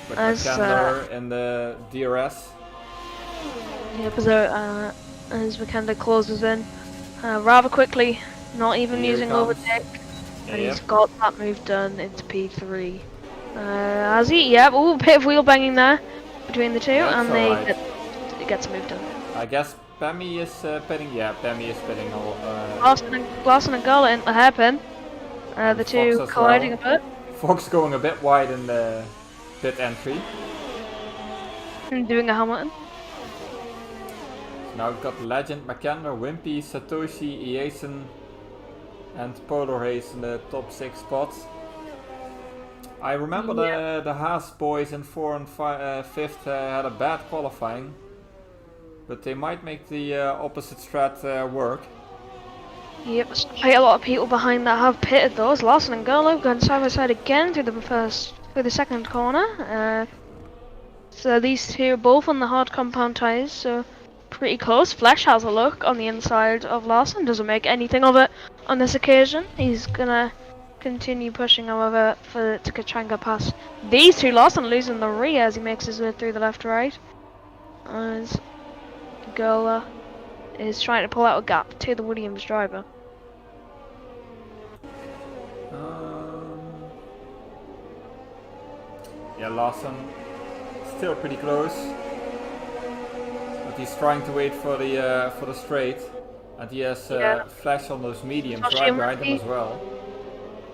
S4: But
S5: As,
S4: McKenna in the DRS.
S5: Yep, as Makenda closes in rather quickly, not even
S4: Here
S5: using
S4: he comes.
S5: overtake, and
S4: Yep.
S5: he's got that move done into P3. Has he? Yep, ooh, bit of wheel banging there between the two,
S4: That's
S5: and they
S4: alright.
S5: gets a move done.
S4: I guess Pammy is pitting. Yeah, Pammy is pitting.
S5: Larson and Gala into the hairpin. The
S4: And Fox
S5: two
S4: as
S5: colliding
S4: well.
S5: a bit.
S4: Fox going a bit wide in the pit entry.
S5: And doing a Hamilton.
S4: Now we've got Legend, McKenna, Wimpy, Satoshi, Iason, and Polar Haze in the top 6 spots. I remember the Haas boys in 4th and 5th had a bad qualifying, but they might make the opposite strat work.
S5: Yep, there's quite a lot of people behind that have pitted those. Larson and Gerlo going side by side again through the second corner. So these two are both on the hard compound tyres, so pretty close. Flesh has a look on the inside of Larson, doesn't make anything of it on this occasion. He's gonna continue pushing, however, to try and get past these two. Larson losing the rear as he makes his way through the left-right. As Gerlo is trying to pull out a gap to the Williams driver.
S4: Yeah, Larson still pretty close, but he's trying to wait for the straight, and he has Flash on those mediums right behind him as well.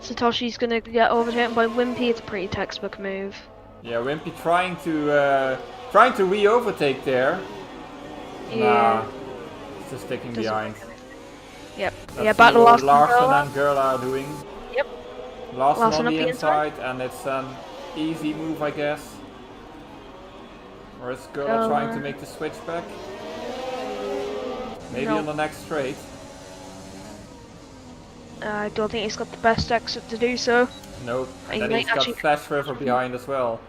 S5: Satoshi's gonna get overtaken by Wimpy. It's a pretty textbook move.
S4: Yeah, Wimpy trying to re-overtake there.
S5: Yeah.
S4: Nah, he's just sticking behind.
S5: Yep.
S4: Let's
S5: yeah, back to
S4: what
S5: Larson
S4: and Gerla are doing.
S5: Yep.
S4: Larson on the inside, and it's an easy move, I guess. Or is Gerla trying to make the switch back? Maybe on the next straight.
S5: I don't think he's got the best exit to do so.
S4: Nope. And then
S5: might
S4: he's got Flash River behind as well.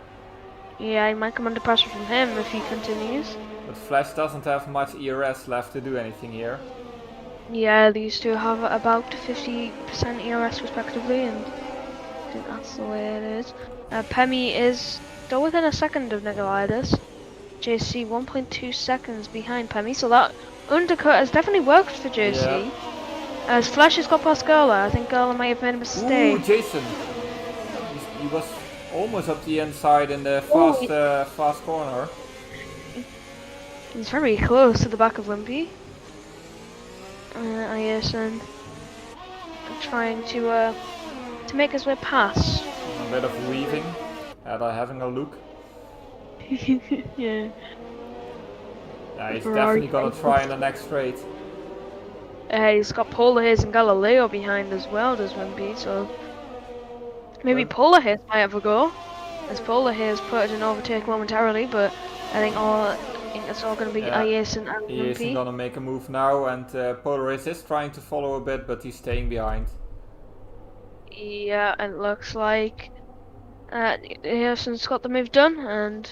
S5: Yeah, he might come under pressure from him if he continues.
S4: But Flash doesn't have much ERS left to do anything here.
S5: Yeah, these two have about 50% ERS respectively, and I think that's the way it is. Pemi is still within a second of Nikolaitis. JC 1.2 seconds behind Pemi, so that undercut has definitely worked for JC.
S4: Yeah.
S5: As Flash has got past Gerla, I think Gerla might have made a mistake.
S4: Ooh, Jason! He was almost up the inside in the fast corner.
S5: He's very close to the back of Wimpy. Ayerson trying to make his way past.
S4: A bit of weaving, having a look.
S5: Yeah.
S4: Yeah, he's definitely gonna try in the next straight.
S5: He's got Polar Haze and Galileo behind as well, does Wimpy, so maybe Polar Haze might have a go. As Polar Haze put an overtake momentarily, but I think it's all going to be Ayerson and
S4: He
S5: Wimpy.
S4: isn't gonna make a move now, and Polar Haze is trying to follow a bit, but he's staying behind.
S5: Yeah, and it looks like Ayerson's got the move done, and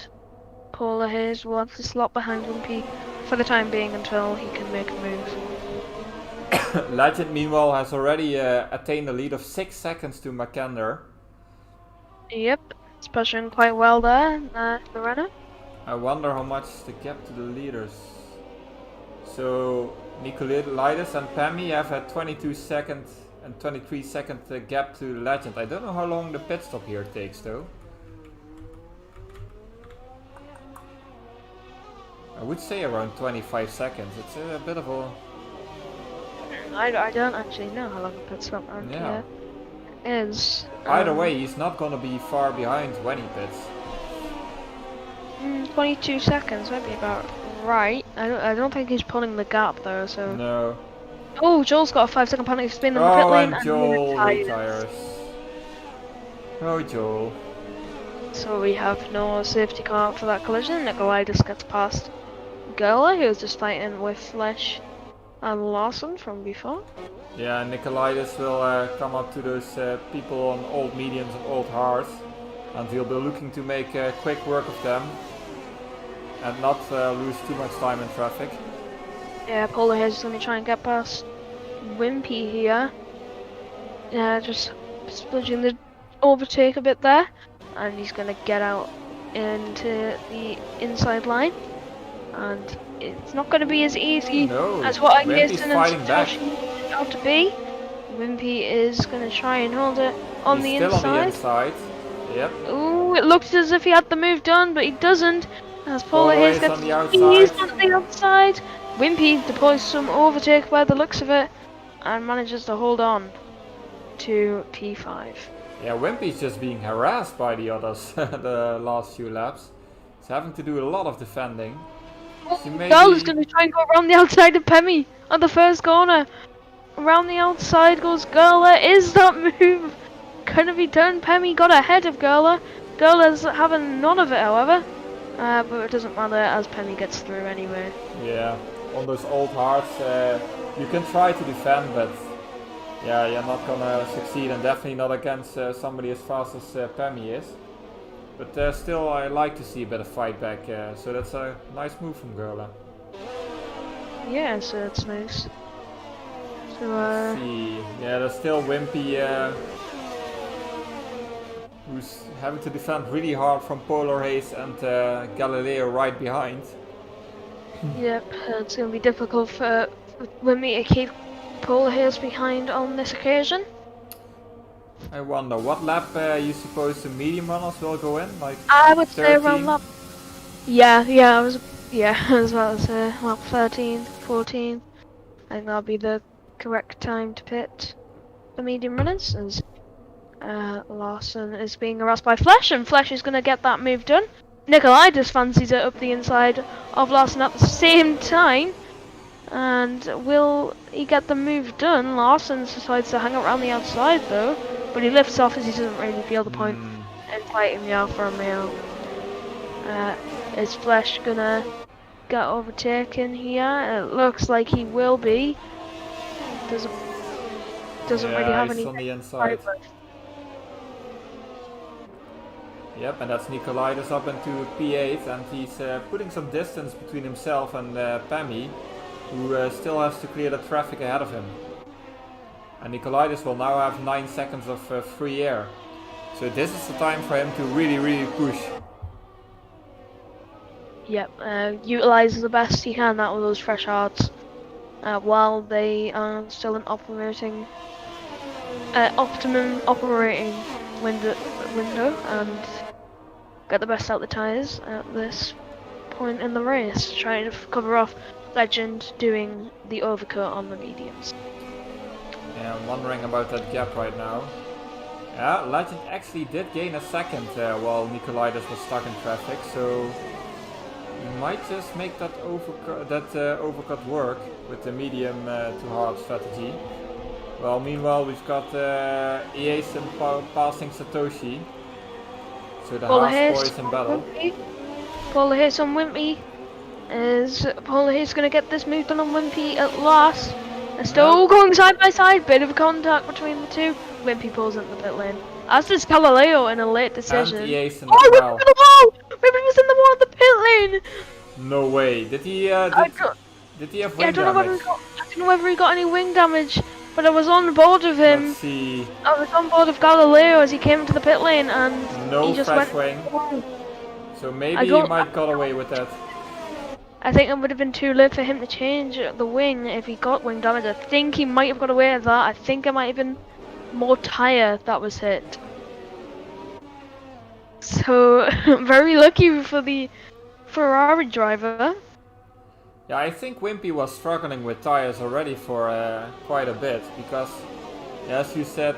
S5: Polar Haze will have to slot behind Wimpy for the time being until he can make a move.
S4: Legend, meanwhile, has already attained a lead of 6 seconds to Mackander.
S5: Yep, it's pushing quite well there, the runner.
S4: I wonder how much the gap to the leaders. So Nikolaitis and Pemi have a 22 second and 23 second gap to Legend. I don't know how long the pit stop here takes though. I would say around 25 seconds. It's a bit of a...
S5: I don't actually know how long the pit stop around here is.
S4: Either way, he's not gonna be far behind when he pits.
S5: 22 seconds might be about right. I don't think he's pulling the gap though, so...
S4: No.
S5: Oh, Joel's got a 5-second penalty spin in the pit lane,
S4: and Joel
S5: he
S4: retires. Oh, Joel.
S5: So we have no safety car for that collision. Nikolaitis gets past Gerla, who was just fighting with Flesh and Larson from before.
S4: Yeah, Nikolaitis will come up to those people on old mediums and old hards, and he'll be looking to make quick work of them and not lose too much time in traffic.
S5: Yeah, Polar Haze is going to try and get past Wimpy here. Yeah, just splitting the overtake a bit there, and he's going to get out into the inside line, and it's not going to be as easy as what Ayerson and Satoshi out to be. Wimpy is going to try and hold it on the inside.
S4: Still on the inside. Yep.
S5: Ooh, it looked as if he had the move done, but he doesn't. As Polar Haze gets squeezed on the outside. Wimpy deploys some overtake by the looks of it, and manages to hold on to P5.
S4: Yeah, Wimpy's just being harassed by the others the last few laps. He's having to do a lot of defending.
S5: Girl is going to try and go around the outside of Pemi on the first corner. around the outside goes Gurla. Is that move gonna be done? Pemi got ahead of Gurla. Gurla's having none of it, however. But it doesn't matter as Pemi gets through anyway.
S4: Yeah, on those old hards, you can try to defend, but yeah, you're not gonna succeed, and definitely not against somebody as fast as Pemi is. But still, I like to see a bit of fight back, so that's a nice move from Gurla.
S5: Yeah, so it's nice. So,
S4: Let's see. Yeah, there's still Wimpy, who's having to defend really hard from Polar Haze and Galileo right behind.
S5: yep, it's gonna be difficult for Wimmy to keep Polar Haze behind on this occasion.
S4: I wonder, what lap you suppose the medium runners will go in? Like
S5: I would say
S4: 13?
S5: around lap. Yeah, I was about to say lap 13, 14. I think that'll be the correct time to pit the medium runners, as Larson is being harassed by Flesh, and Flesh is gonna get that move done. Nikolai just fancies it up the inside of Larson at the same time. And will he get the move done? Larson decides to hang around the outside though, but he lifts off as he doesn't really feel the point in fighting the Alfa Romeo. Is Flesh gonna get overtaken here? It looks like he will be. Doesn't really have
S4: he's
S5: any
S4: on the inside. Yep, and that's Nikolaitis up into P8, and he's putting some distance between himself and Pemi, who still has to clear the traffic ahead of him. And Nikolaitis will now have 9 seconds of free air. So this is the time for him to really push.
S5: Yep, utilize the best he can out of those fresh hearts while they are still in optimum operating window, and get the best out of the tyres at this point in the race, trying to cover off Legend doing the overcut on the mediums.
S4: Yeah, I'm wondering about that gap right now. Yeah, Legend actually did gain a second while Nikolaitis was stuck in traffic, so he might just make that overcut work with the medium to hard strategy. Well, meanwhile we've got Iason passing Satoshi, so the Haas boys in battle.
S5: Polar Haze on Wimpy. Is Polar Haze going to get this move done on Wimpy at last? They're still going side by side, bit of contact between the two. Wimpy pulls into the pit lane. As does Galileo in a late decision.
S4: And Iason
S5: oh,
S4: as
S5: Wimpy
S4: well.
S5: in the wall! Wimpy was in the wall of the pit lane!
S4: No way. Did he have wing damage?
S5: I don't know whether he got any wing damage, but I was on board with him.
S4: Let's see.
S5: I was on board with Galileo as he came into the pit lane, and
S4: No
S5: he just
S4: fresh
S5: went.
S4: wing. So maybe he might got away with that.
S5: I think it would have been too late for him to change the wing if he got wing damage. I think he might have got away with that. I think it might have been more tyre that was hit. So, very lucky for the Ferrari driver.
S4: Yeah, I think Wimpy was struggling with tires already for quite a bit, because as you said,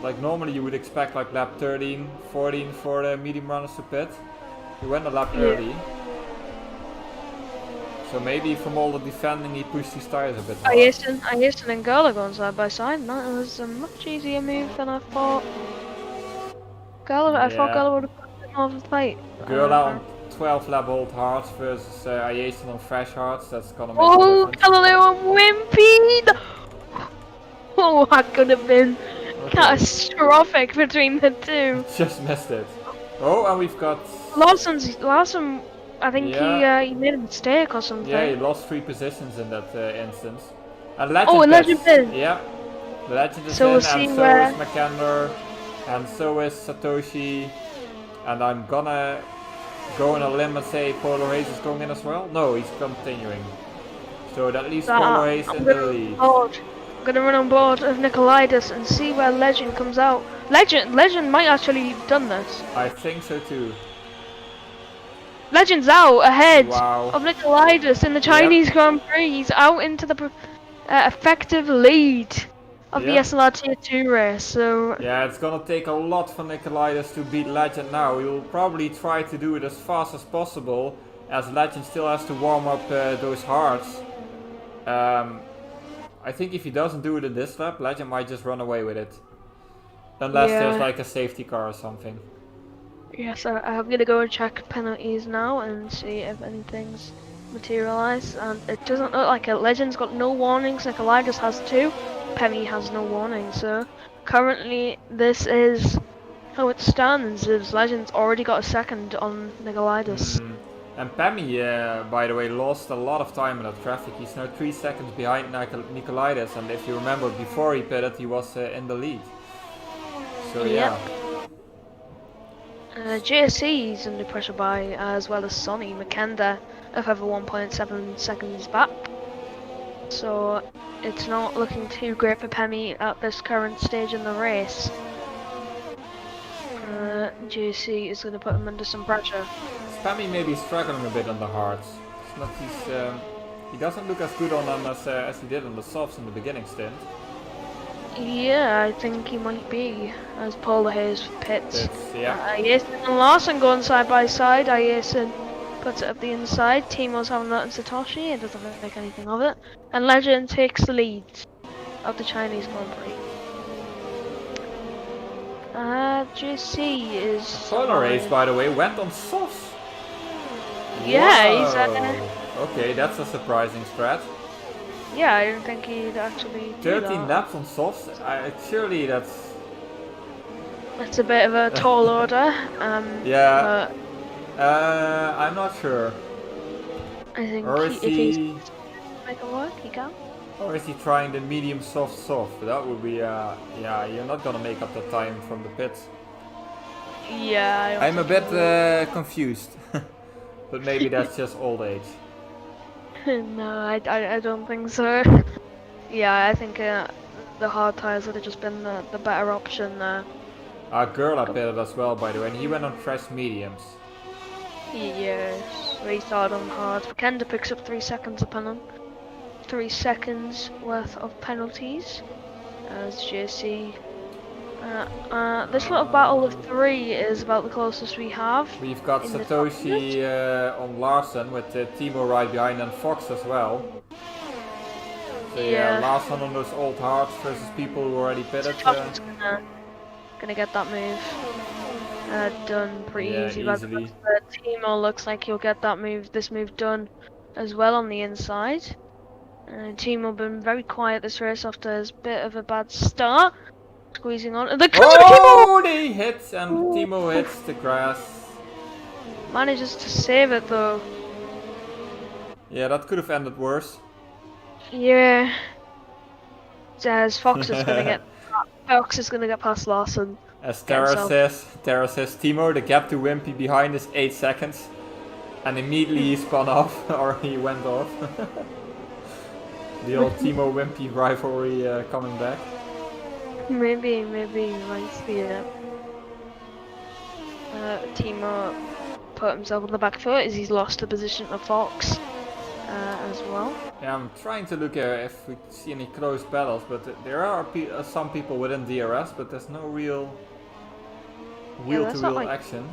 S4: like normally you would expect like lap 13, 14 for the medium runners to pit. He went a lap early. So maybe from all the defending he pushed his tires a bit more.
S5: Iason and Gurla going side by side, and that was a much easier move than I thought. I thought Gurla would have put him off the fight.
S4: Gurla on 12 lap old hards versus Iason on fresh hards, that's gonna make a difference.
S5: Galileo on Wimpy! Oh, that could have been catastrophic between the two.
S4: Just missed it. Oh, and we've got...
S5: Larson, I think he made a mistake or something.
S4: Yeah, he lost 3 positions in that instance. And Legend
S5: Oh, and Legend is.
S4: Yeah. The Legend is
S5: So
S4: in,
S5: we'll
S4: and
S5: see
S4: so
S5: where...
S4: is McKendler, and so is Satoshi. And I'm gonna go on a limb and say Polar Haze is going in as well? No, he's continuing. So that leaves Polar Haze in the lead.
S5: I'm gonna run on board of Nikolaitis and see where Legend comes out. Legend might actually have done this.
S4: I think so too.
S5: Legend's out ahead
S4: Wow.
S5: of Nikolaitis in the Chinese Grand Prix. He's out into the effective lead of the SLR Tier 2 race. So
S4: yeah, it's gonna take a lot for Nikolaitis to beat Legend now. He'll probably try to do it as fast as possible, as Legend still has to warm up those hards. I think if he doesn't do it in this lap, Legend might just run away with it. Unless there's
S5: Yeah.
S4: like a safety car or something.
S5: Yes, I'm gonna go and check penalties now and see if anything's materialized. And it doesn't look like it. Legend's got no warnings. Nikolaitis has 2. Pemi has no warnings. So currently, this is how it stands. Is Legend's already got a second on Nikolaitis.
S4: And Pemi, by the way, lost a lot of time in that traffic. He's now 3 seconds behind Nikolaitis, and if you remember, before he pitted, he was in the lead. So yeah.
S5: JSC is under pressure by, as well as Sonny. Makenda of over 1.7 seconds back. So it's not looking too great for Pemi at this current stage in the race. JSC is going to put him under some pressure.
S4: Pemi may be struggling a bit on the hards. It's not he doesn't look as good on them as he did on the softs in the beginning stint.
S5: Yeah, I think he might be, as Paul Hayes pits.
S4: Yeah.
S5: Jason and Larson going side by side. Jason puts it up the inside. Timo's having that in Satoshi. It doesn't make anything of it. And Legend takes the lead of the Chinese Grand Prix. JC is...
S4: Solar race, by the way, went on softs.
S5: Yeah,
S4: Whoa. Okay, that's a surprising strat.
S5: Yeah, I didn't think he'd actually do
S4: 13
S5: that.
S4: laps on softs? Surely that's...
S5: It's a bit of a tall order.
S4: Yeah. I'm not sure.
S5: I think
S4: Or is
S5: if he's
S4: he...
S5: make it work, he can.
S4: Or is he trying the medium soft? That would be... yeah, you're not gonna make up the time from the pits.
S5: Yeah,
S4: I'm a bit confused. But maybe that's just old age.
S5: No, I don't think so. Yeah, I think the hard tires would have just been the better option there.
S4: Gurla pitted as well, by the way, and he went on fresh mediums.
S5: Yes, restart on hard. Kenda picks up 3 seconds upon him. 3 seconds worth of penalties. As JC. This little battle of 3 is about the closest we have.
S4: We've got
S5: in the
S4: Satoshi on Larson with Timo right behind and Fox as well. So yeah, Larson on those old hards versus people who already pitted.
S5: Satoshi gonna get that move done pretty easily. But Timo looks like he'll get that move, this move done as well on the inside. Timo been very quiet this race after his bit of a bad start. Squeezing on.
S4: Oh, they hit and Timo hits the grass.
S5: Manages to save it though.
S4: Yeah, that could have ended worse.
S5: Yeah. As Fox is gonna get past Larson.
S4: As Tara says, Timo, the gap to Wimpy behind is 8 seconds. And immediately he spun off, or he went off. The old Timo Wimpy rivalry coming back.
S5: Maybe you might see it. Timo put himself on the back foot as he's lost the position of Fox as well.
S4: Yeah, I'm trying to look if we see any close battles, but there are some people within DRS, but there's no real wheel-to-wheel action.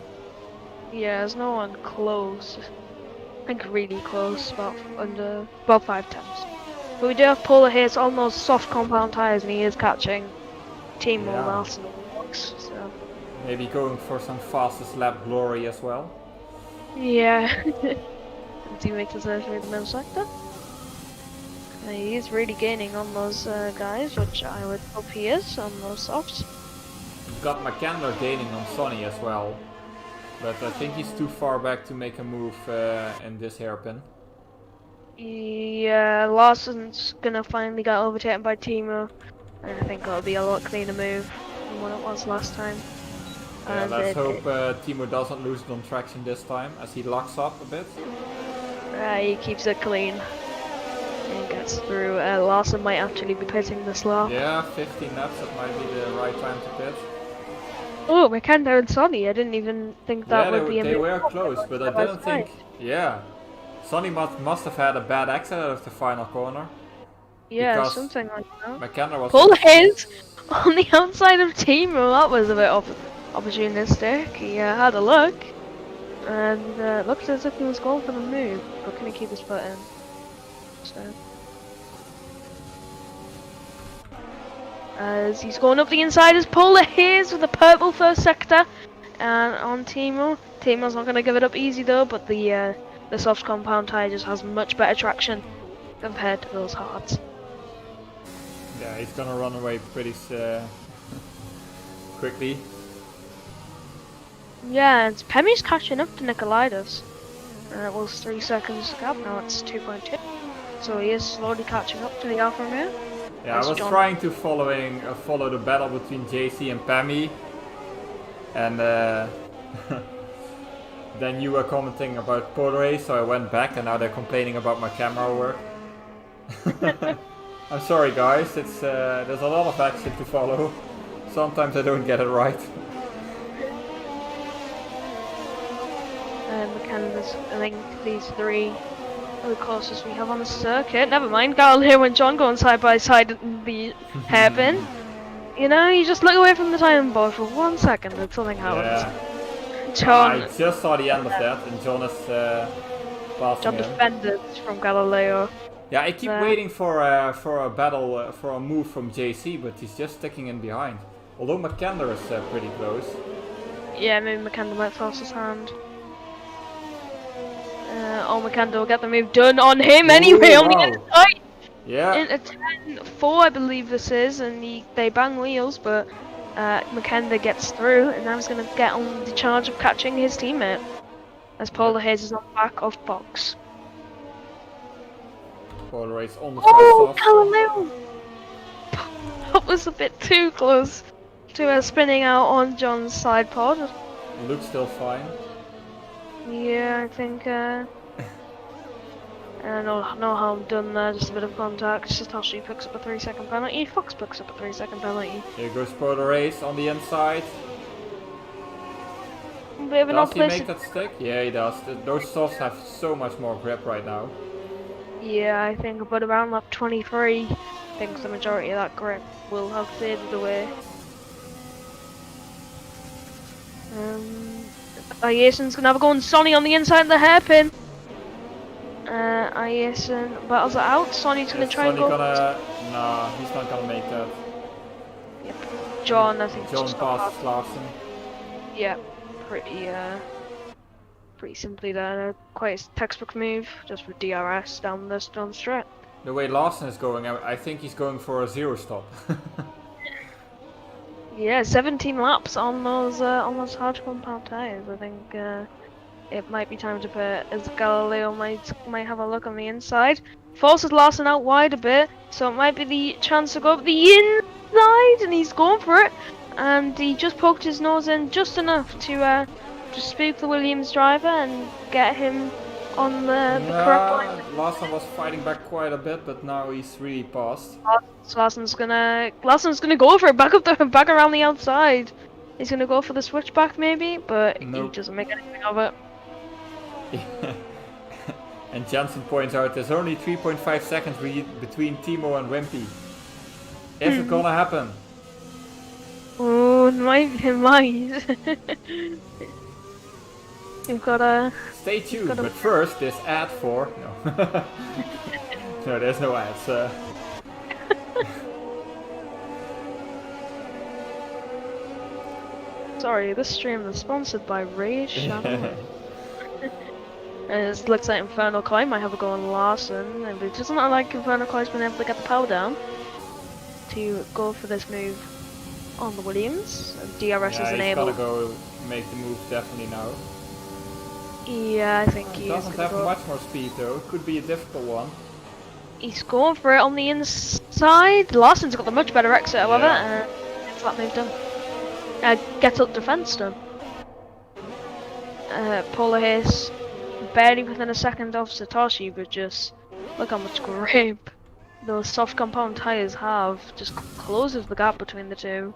S5: Yeah, there's no one close. I think really close, about 5 times. But we do have Polar Hayes on those soft compound tyres, and he is catching Timo Larson and Fox. So
S4: maybe going for some fastest lap glory as well.
S5: yeah. As he makes his way through the middle sector. He is really gaining on those guys, which I would hope he is on those softs.
S4: We've got McKendler gaining on Sonny as well, but I think he's too far back to make a move in this hairpin.
S5: Yeah, Larson's gonna finally get overtaken by Timo, and I think it'll be a lot cleaner move than what it was last time.
S4: Yeah, let's hope Timo doesn't lose it on traction this time, as he locks up a bit.
S5: He keeps it clean and gets through. Larson might actually be pitting this lap.
S4: Yeah, 15 laps, that might be the right time to pit.
S5: Oh, Makenda and Sonny, I didn't even think that would be a
S4: they were close, but I didn't think... Yeah, Sonny must have had a bad exit out of the final corner.
S5: Yeah, something like that.
S4: McKenna was...
S5: Pull his on the outside of Timo, that was a bit opportunistic. He had a look, and looked as if he was going for the move, but couldn't keep his foot in. So as he's going up the inside as Polar Haze with a purple first sector. And on Timo. Timo's not going to give it up easy though, but the soft compound tyre just has much better traction compared to those hards.
S4: Yeah, he's gonna run away pretty quickly.
S5: Yeah, it's Pemi's catching up to Nikolaitis. It was 3 seconds gap, now it's 2.2. So he is slowly catching up to the Alfa Romeo.
S4: Yeah, I was trying to follow the battle between JC and Pemi, and then you were commenting about Podre, so I went back, and now they're complaining about my camera work. I'm sorry, guys. It's there's a lot of action to follow. Sometimes I don't get it right.
S5: McKenna's, I think these 3 are the closest we have on the circuit. Never mind, Galileo and John going side by side in the hairpin. You know, you just look away from the time board for 1 second and something happens.
S4: Yeah.
S5: John,
S4: I just saw the end of that, and John is passing
S5: John
S4: him.
S5: defended from Galileo.
S4: Yeah, I keep waiting for a battle, for a move from JC, but he's just sticking in behind. Although McKenna is pretty close.
S5: Yeah, maybe McKenna might force his hand. McKenna will get the move done on him anyway.
S4: Ooh,
S5: On the
S4: wow.
S5: inside.
S4: Yeah.
S5: In a 10-4, I believe this is, and they bang wheels, but McKenna gets through, and now he's going to get on the charge of catching his teammate, as Polar Haze is on the back of box.
S4: Polar race on the
S5: Oh,
S4: first off.
S5: Galileo! That was a bit too close to spinning out on John's side pod.
S4: Looks still fine.
S5: Yeah, I think no harm done there, just a bit of contact. Satoshi picks up a 3-second penalty, Fox picks up a 3-second penalty.
S4: Here goes Polar race on the inside.
S5: Bit of an
S4: Does
S5: odd
S4: he
S5: place.
S4: make that stick? Yeah, he does. Those softs have so much more grip right now.
S5: Yeah, I think about around lap 23, I think the majority of that grip will have faded away. Iasen's gonna have a go on Sonny on the inside of the hairpin. Iasen battles it out. Sonny's gonna try and go.
S4: No, he's not gonna make that.
S5: Yep. John, I think,
S4: John
S5: just got
S4: passes
S5: past.
S4: Larsen.
S5: Yeah, pretty simply there. Quite a textbook move, just for DRS down the stone straight.
S4: The way Larsen is going, I think he's going for a 0 stop.
S5: Yeah, 17 laps on those hard compound tires. I think it might be time to put, as Galileo might have a look on the inside. Forces Larsen out wide a bit, so it might be the chance to go up the inside, and he's going for it. And he just poked his nose in just enough to spook the Williams driver and get him on the correct line.
S4: Larsen was fighting back quite a bit, but now he's really passed.
S5: So Larsen's gonna go for it back around the outside. He's gonna go for the switchback maybe, but
S4: Nope.
S5: he doesn't make anything of it.
S4: And Jensen points out there's only 3.5 seconds between Timo and Wimpy. Is it gonna happen?
S5: Oh, it might. You've gotta.
S4: Stay tuned,
S5: gotta-
S4: but first this ad for... No. No, there's no ads.
S5: Sorry, this stream is sponsored by Raid Shadow. And it looks like Infernal Koi might have a go on Larsen, and it doesn't look like Infernal Koi's been able to get the power down to go for this move on the Williams. And DRS
S4: Yeah,
S5: is
S4: he's
S5: enabled.
S4: gotta go make the move definitely now.
S5: Yeah, I think
S4: He
S5: he
S4: doesn't
S5: is
S4: have
S5: gonna go.
S4: much more speed though, it could be a difficult one.
S5: He's going for it on the inside. Larsen's got the much better exit, however,
S4: Yeah.
S5: and gets that move done. Gets up defense done. Polar Haze barely within a second of Satoshi, but just look how much grip those soft compound tires have. Just closes the gap between the two.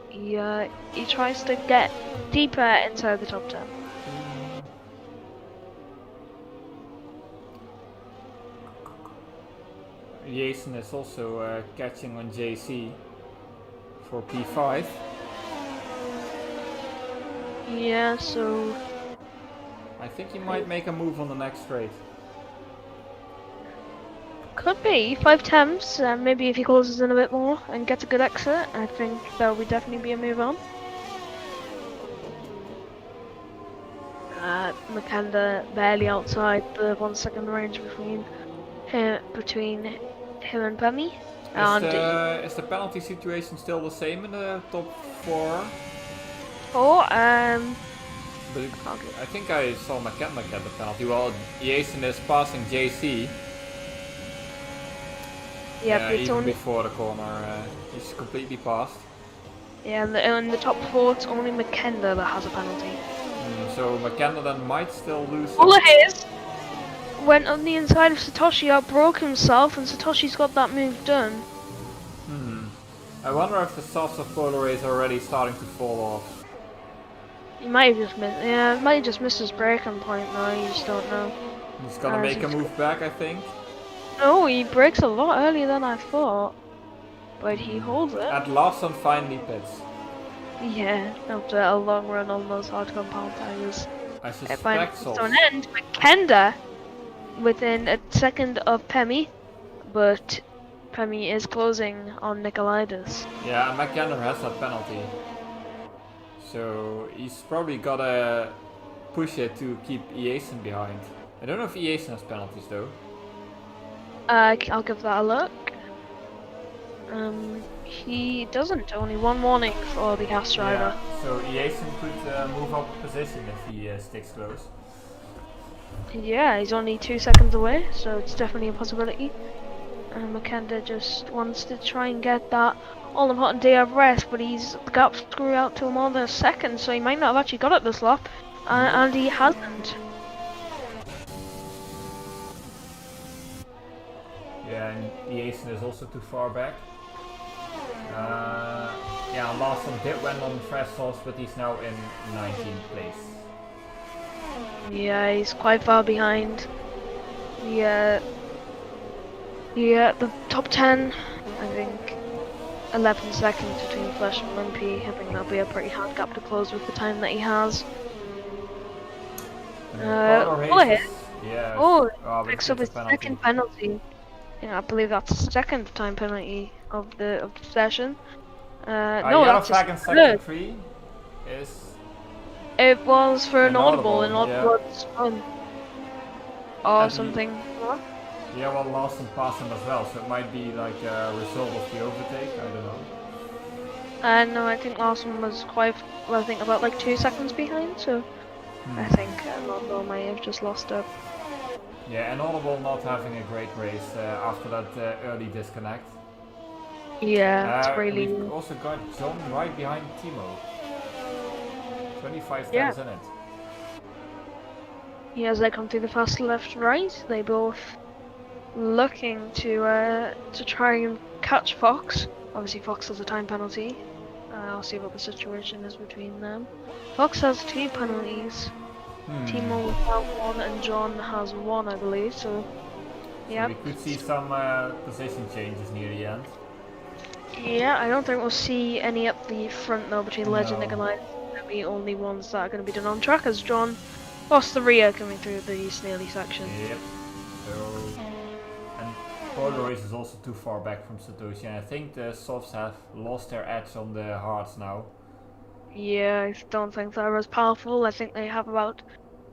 S5: He tries to get deeper inside the top 10.
S4: Jason is also catching on JC for P5.
S5: Yeah, so
S4: I think he might make a move on the next straight.
S5: Could be 5 temps. Maybe if he closes in a bit more and gets a good exit, I think that would definitely be a move on. Makanda barely outside the 1 second range between him and Pemi.
S4: Is the penalty situation still the same in the top 4? But I think I saw Makanda get the penalty. Well, Jason is passing JC.
S5: Yeah, it's
S4: even
S5: only
S4: before the corner, he's completely passed.
S5: yeah. In the top 4, it's only Makanda that has a penalty.
S4: So Makanda then might still lose.
S5: All of his went on the inside of Satoshi, outbroke himself, and Satoshi's got that move done.
S4: I wonder if the softs of Polo is already starting to fall off.
S5: He might have just missed. Yeah, might have just missed his breaking point now. You just don't know.
S4: He's gonna make a move back, I think.
S5: No, he breaks a lot earlier than I thought, but he holds it.
S4: At last, and finally pits.
S5: Yeah, after a long run on those hard compound tires.
S4: I
S5: It
S4: suspect
S5: finally
S4: so.
S5: comes to an end. Makenda within a second of Pemi, but Pemi is closing on Nikolaitis.
S4: Yeah, and Makanda has that penalty. So he's probably gotta push it to keep Iason behind. I don't know if Iason has penalties though.
S5: I'll give that a look. He doesn't. Only 1 warning for the gas driver.
S4: Yeah, so Iason could move up a position if he sticks close.
S5: Yeah, he's only 2 seconds away, so it's definitely a possibility. Makenda just wants to try and get that all important day of rest, but the gap screw out to more than a second, so he might not have actually got it this lap, and he hasn't.
S4: Yeah, and Iason is also too far back. Yeah, Larson did win on fresh sauce, but he's now in 19th place.
S5: Yeah, he's quite far behind. Yeah, the top 10, I think 11 seconds between Flesh and Limpy. I think that'll be a pretty hard gap to close with the time that he has. Picks up his second penalty. Yeah, I believe that's the second time penalty of the session. No, that's his third.
S4: 3 is...
S5: It was for an audible,
S4: yeah.
S5: Or
S4: And
S5: something.
S4: Yeah, well, Larson passed him as well, so it might be like a result of the overtake, I don't know.
S5: No, I think Larson was quite, well, I think about like 2 seconds behind, so I think Audible might have just lost it.
S4: Yeah, and Audible not having a great race after that early disconnect.
S5: Yeah, it's really...
S4: We've also got John right behind Timo. 25
S5: Yeah.
S4: tenths in it.
S5: Yeah, as they come through the fast left right, they both looking to try and catch Fox. Obviously Fox has a time penalty. I'll see what the situation is between them. Fox has 2 penalties. Timo without 1 and John has 1, I believe, so yeah.
S4: So we could see some position changes near the end.
S5: Yeah, I don't think we'll see any up the front though between Legend and Goliath. They're the only ones that are going to be done on track, as John lost the rear coming through the Snaily section.
S4: Yep. So, and Polaroid is also too far back from Satoshi, and I think the softs have lost their edge on the hards now.
S5: Yeah, I don't think they're as powerful. I think they have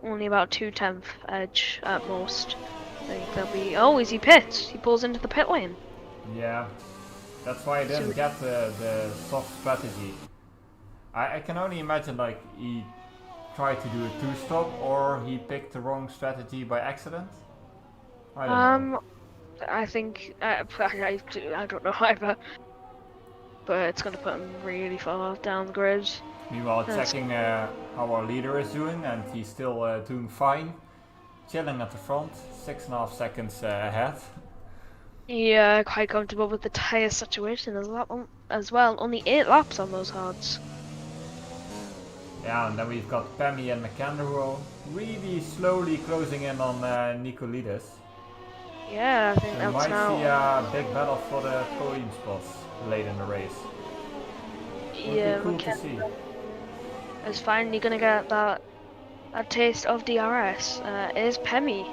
S5: only about 2/10 edge at most. I think they'll be... Oh, is he pit? He pulls into the pit lane.
S4: Yeah, that's why I didn't get the soft strategy. I can only imagine like he tried to do a 2-stop, or he picked the wrong strategy by accident. I don't know.
S5: I think I don't know either, but it's gonna put him really far down the grid.
S4: Meanwhile, checking how our leader is doing, and he's still doing fine. Chilling at the front, 6.5 seconds ahead.
S5: Yeah, quite comfortable with the tyre situation as well. Only 8 laps on those hards.
S4: Yeah, and then we've got Pemi and Makanda who are really slowly closing in on Nikolaitis.
S5: Yeah, I think
S4: We
S5: that's
S4: might
S5: now.
S4: see a big battle for the podium spots late in the race.
S5: Yeah,
S4: Would be cool to see.
S5: is finally gonna get that taste of DRS. Is Pemi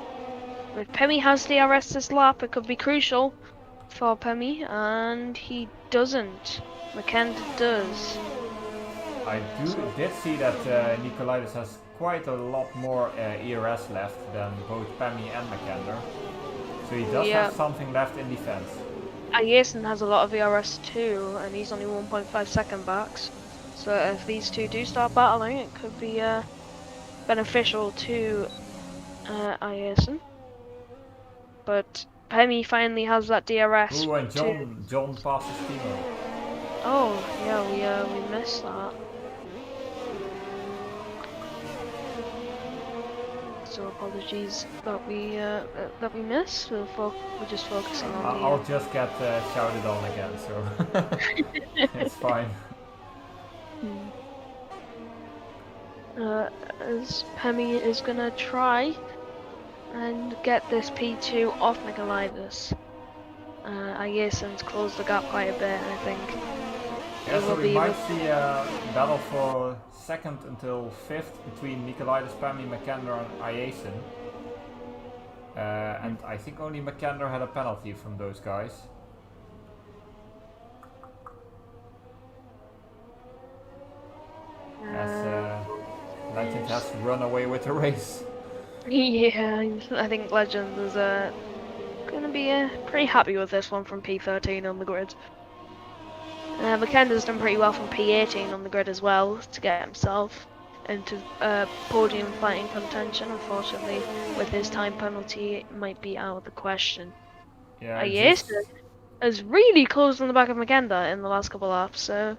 S5: if Pemi has DRS this lap, it could be crucial for Pemi, and he doesn't. McKenna does.
S4: I did see that Nicolaitis has quite a lot more ERS left than both Pemi and McKenna. So he does have something left in defense.
S5: Jason has a lot of ERS too, and he's only 1.5 second backs. So if these two do start battling, it could be beneficial to Jason. But Pemi finally has that DRS.
S4: Ooh, and John passes Timo.
S5: Oh yeah, we missed that. So apologies that we missed. We're just focusing on the.
S4: I'll just get shouted on again, so it's fine.
S5: As Pemi is gonna try and get this P2 off Nicolaitis. Jason's closed the gap quite a bit, I think.
S4: Yeah, so we might see a battle for 2nd until 5th between Nicolaitis, Pemi, McKenna and Jason. And I think only McKenna had a penalty from those guys. As Legend has run away with the race.
S5: Yeah, I think Legend is gonna be pretty happy with this one from P13 on the grid. McKenna's done pretty well from P18 on the grid as well to get himself into podium fighting contention. Unfortunately, with his time penalty, it might be out of the question.
S4: Yeah,
S5: Jason has really closed on the back of McKenna in the last couple laps, so.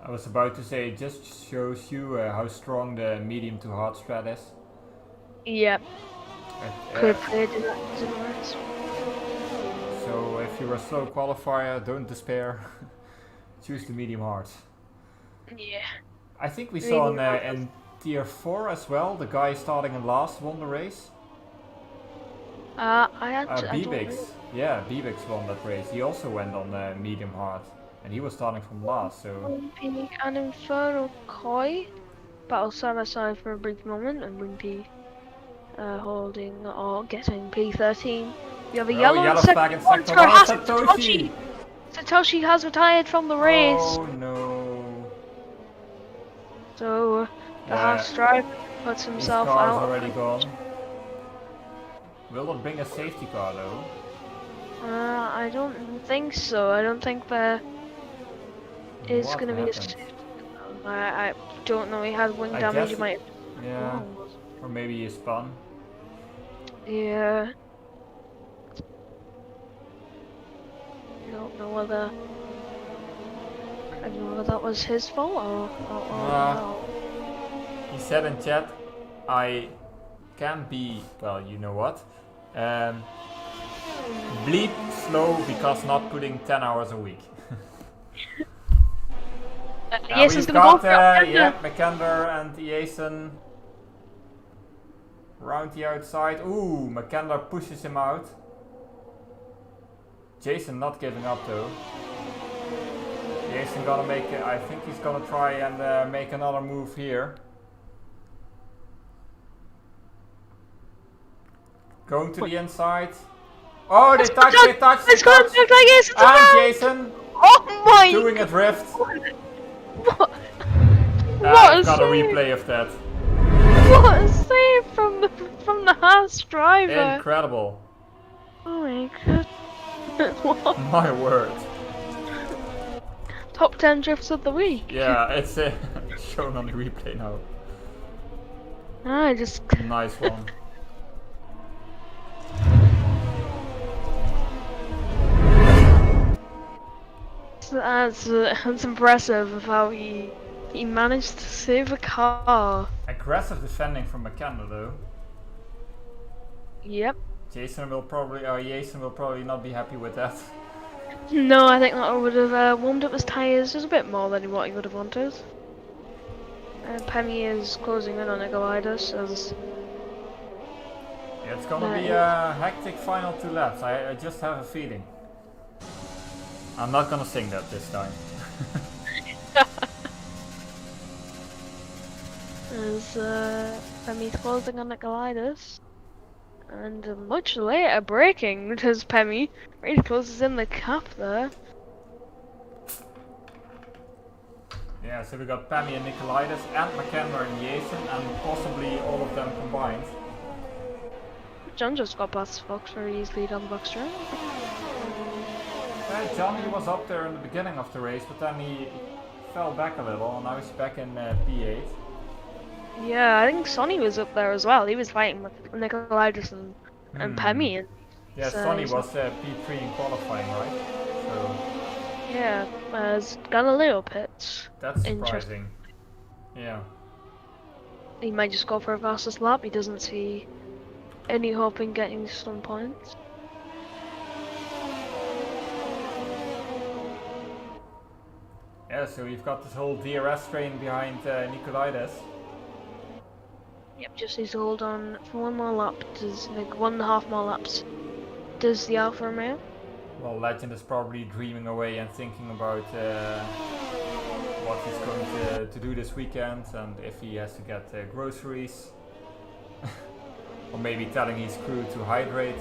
S4: I was about to say, it just shows you how strong the medium to hard strat is.
S5: Yep. Could have played in that race.
S4: So if you're a slow qualifier, don't despair. Choose the medium hard.
S5: Yeah.
S4: I think we saw in tier 4 as well, the guy starting in last won the race. Bebix. Yeah, Bebix won that race. He also went on medium hard. And he was starting from last, so.
S5: Wimpy and Infernal Koi battle side by side for a brief moment, and Wimpy holding or getting P13. You have a yellow
S4: flag in sector
S5: for
S4: 1.
S5: Satoshi! Satoshi has retired from the race.
S4: Oh no.
S5: So the half stripe puts himself
S4: His car's
S5: out.
S4: already gone. Will it bring a safety car though?
S5: I don't think so. I don't think there is
S4: What
S5: going to be a
S4: happened?
S5: safety. I don't know. He had wing damage. He might.
S4: Yeah. Or maybe he spun.
S5: Yeah. I don't know whether that was his fault or no.
S4: He said in chat, I can be, well, you know what, bleep slow because not putting 10 hours a week.
S5: Yes,
S4: we've got McKenna and Jason round the outside. Ooh, McKenna pushes him out. Jason not giving up though. Jason gonna make it. I think he's gonna try and make another move here. Going to the inside. Oh, they touch.
S5: It's going to look like Jason's
S4: And
S5: around.
S4: Jason
S5: Oh my!
S4: doing a drift.
S5: What?
S4: I've got a replay of that.
S5: What a save from the Haas driver!
S4: Incredible.
S5: Oh my god! What?
S4: My word.
S5: Top 10 drifts of the week.
S4: Yeah, it's shown on the replay now.
S5: I just.
S4: Nice one.
S5: That's impressive of how he managed to save a car.
S4: Aggressive defending from McKenna though.
S5: Yep.
S4: Jason will probably not be happy with that.
S5: No, I think that would have warmed up his tyres just a bit more than what he would have wanted. Pemi is closing in on Nicolaitis as.
S4: Yeah, it's gonna be a hectic final 2 laps. I just have a feeling. I'm not gonna sing that this time.
S5: As Pemi's closing on Nicolaitis. And much later, braking does Pemi. Really closes in the cap there.
S4: Yeah, so we got Pammy and Nicolaitis and McKenna and Jason, and possibly all of them combined.
S5: John just got past Fox very easily down the box track.
S4: Johnny was up there in the beginning of the race, but then he fell back a little, and now he's back in P8.
S5: Yeah, I think Sonny was up there as well. He was fighting with Nicolaitis and Pemi. And
S4: yeah,
S5: so
S4: Sonny was P3 in qualifying, right? So
S5: yeah, as Galileo pits.
S4: that's surprising. Yeah.
S5: He might just go for a fastest lap. He doesn't see any hope in getting some points.
S4: Yeah, so we've got this whole DRS train behind Nicolaitis.
S5: Yep, just needs to hold on for one more lap. Does like 1.5 more laps. Does the Alfa Romeo?
S4: Well, Legend is probably dreaming away and thinking about what he's going to do this weekend, and if he has to get groceries. Or maybe telling his crew to hydrate.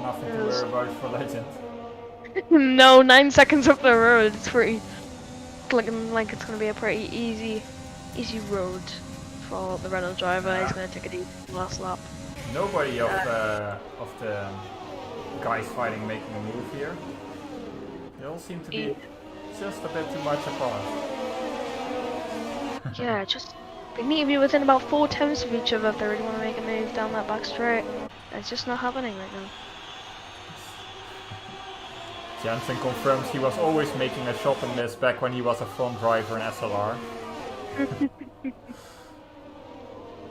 S4: Nothing to worry about for Legend.
S5: No, 9 seconds up the road. It's pretty looking like it's gonna be a pretty easy road for the Renault driver. He's gonna take a deep last lap.
S4: Nobody of the guys fighting making a move here. They all seem to be just a bit too much apart.
S5: Yeah, just they need to be within about 4 tenths of each other if they really want to make a move down that back straight. It's just not happening right now.
S4: Jensen confirms he was always making a shot in this back when he was a front driver in SLR.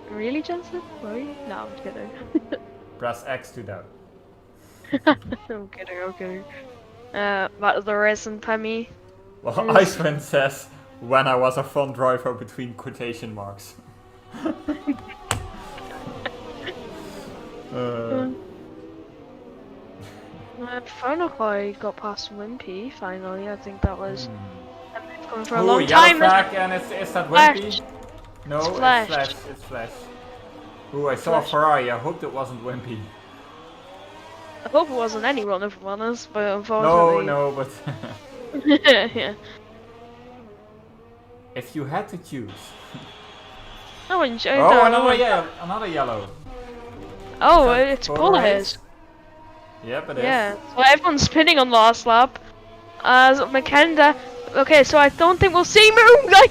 S5: Really, Jensen? Really? No, I'm kidding.
S4: Press X to doubt.
S5: I'm kidding. Back to the race and Pemi.
S4: Well, Icewind says, when I was a front driver between quotation marks.
S5: Phonocoy got past Wimpy finally. I think that was going for a
S4: Ooh,
S5: long
S4: yellow
S5: time.
S4: flag, and is that
S5: Flash.
S4: Wimpy? No, it's
S5: Flash.
S4: Flash. It's Flash. Ooh, I saw a Ferrari. I hoped it wasn't Wimpy.
S5: I hope it wasn't anyone, if I'm honest, but unfortunately.
S4: No, but
S5: Yeah.
S4: if you had to choose.
S5: Oh, enjoy
S4: Oh,
S5: that.
S4: another yellow.
S5: Oh,
S4: Is that
S5: it's
S4: polarized?
S5: Polarized.
S4: Yep, it is.
S5: Yeah, so everyone's spinning on last lap. As McKenna. Okay, so I don't think we'll see move like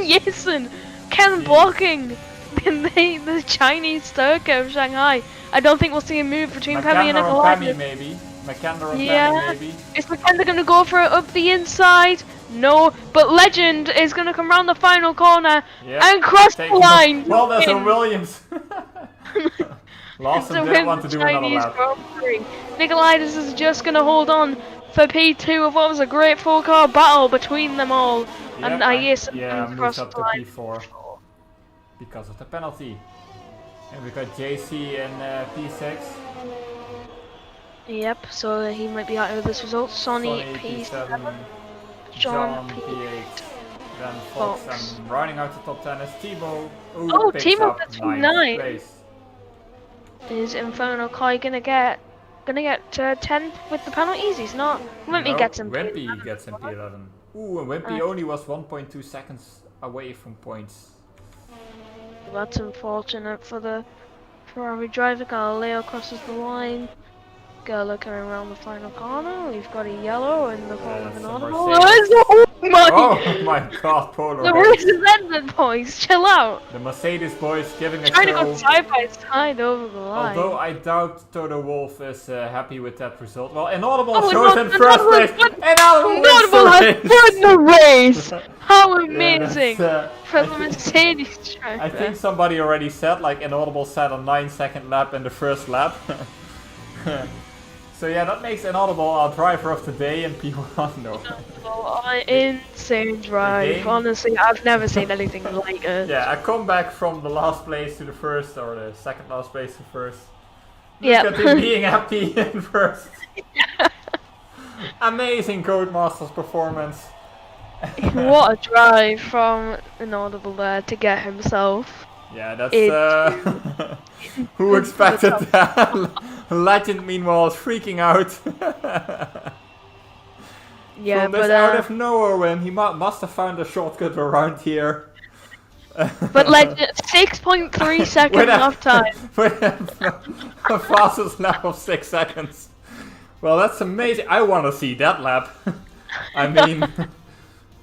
S5: Jason. Ken blocking the Chinese circuit of Shanghai. I don't think we'll see a move between Pemi and
S4: McKenna or
S5: Nicolaitis.
S4: Pemi maybe. McKenna or
S5: Yeah.
S4: Pemi maybe.
S5: Is McKenna gonna go for it up the inside? No, but Legend is gonna come round the final corner
S4: Yep.
S5: and cross the
S4: Taking
S5: line.
S4: Well, there's a
S5: Win.
S4: Williams. Lawson
S5: To
S4: didn't
S5: win
S4: want to
S5: the
S4: do another
S5: Chinese
S4: lap.
S5: Grand Prix. Nicolaitis is just gonna hold on for P2 of what was a great full car battle between them all. And Jason
S4: moved
S5: crossed
S4: up
S5: the
S4: to
S5: line.
S4: P4 because of the penalty. And we got JC in P6.
S5: Yep, so he might be happy with this result. Sonny P7, John P8.
S4: P8. Then Fox,
S5: Fox.
S4: and rounding out the top 10 is Timo. Who
S5: Oh,
S4: picks
S5: Timo
S4: up
S5: gets
S4: 9th
S5: 9th.
S4: place.
S5: Is Inferno Kai gonna get 10 with the penalties? He's not. Wimpy gets him.
S4: Wimpy gets in P11. Ooh, and Wimpy only was 1.2 seconds away from points.
S5: That's unfortunate for the Ferrari driver. Galileo crosses the line. Gerla coming around the final corner. We've got a yellow in the form of
S4: that's
S5: an
S4: the
S5: audible.
S4: Mercedes.
S5: Oh my!
S4: Oh my god, Polar.
S5: The race is ended, boys. Chill out.
S4: The Mercedes boys giving a
S5: Trying to go
S4: show.
S5: side by side over the line.
S4: Although I doubt Toto Wolff is happy with that result. Well, Inaudible
S5: Oh,
S4: shows in first place. Inaudible
S5: Notable has
S4: wins the race.
S5: won the race. How
S4: Yeah,
S5: amazing
S4: that's,
S5: for the Mercedes driver.
S4: I think somebody already said, like, Inaudible said a 9-second lap in the first lap. So yeah, that makes Inaudible our driver of the day in P1. No.
S5: Oh, insane drive.
S4: Again?
S5: Honestly, I've never seen anything like it.
S4: Yeah, a comeback from the last place to the first, or the second last place to first.
S5: Yeah.
S4: Look at him being happy in first. Amazing Codemasters performance.
S5: What a drive from Inaudible there to get himself
S4: Yeah, that's
S5: It's-
S4: who expected that? Legend, meanwhile, is freaking out.
S5: Yeah,
S4: From this
S5: but
S4: out of nowhere win, he must have found a shortcut around here.
S5: but Legend 6.3 seconds
S4: With a-
S5: off time.
S4: With a fastest lap of 6 seconds. Well, that's amazing. I want to see that lap. I mean,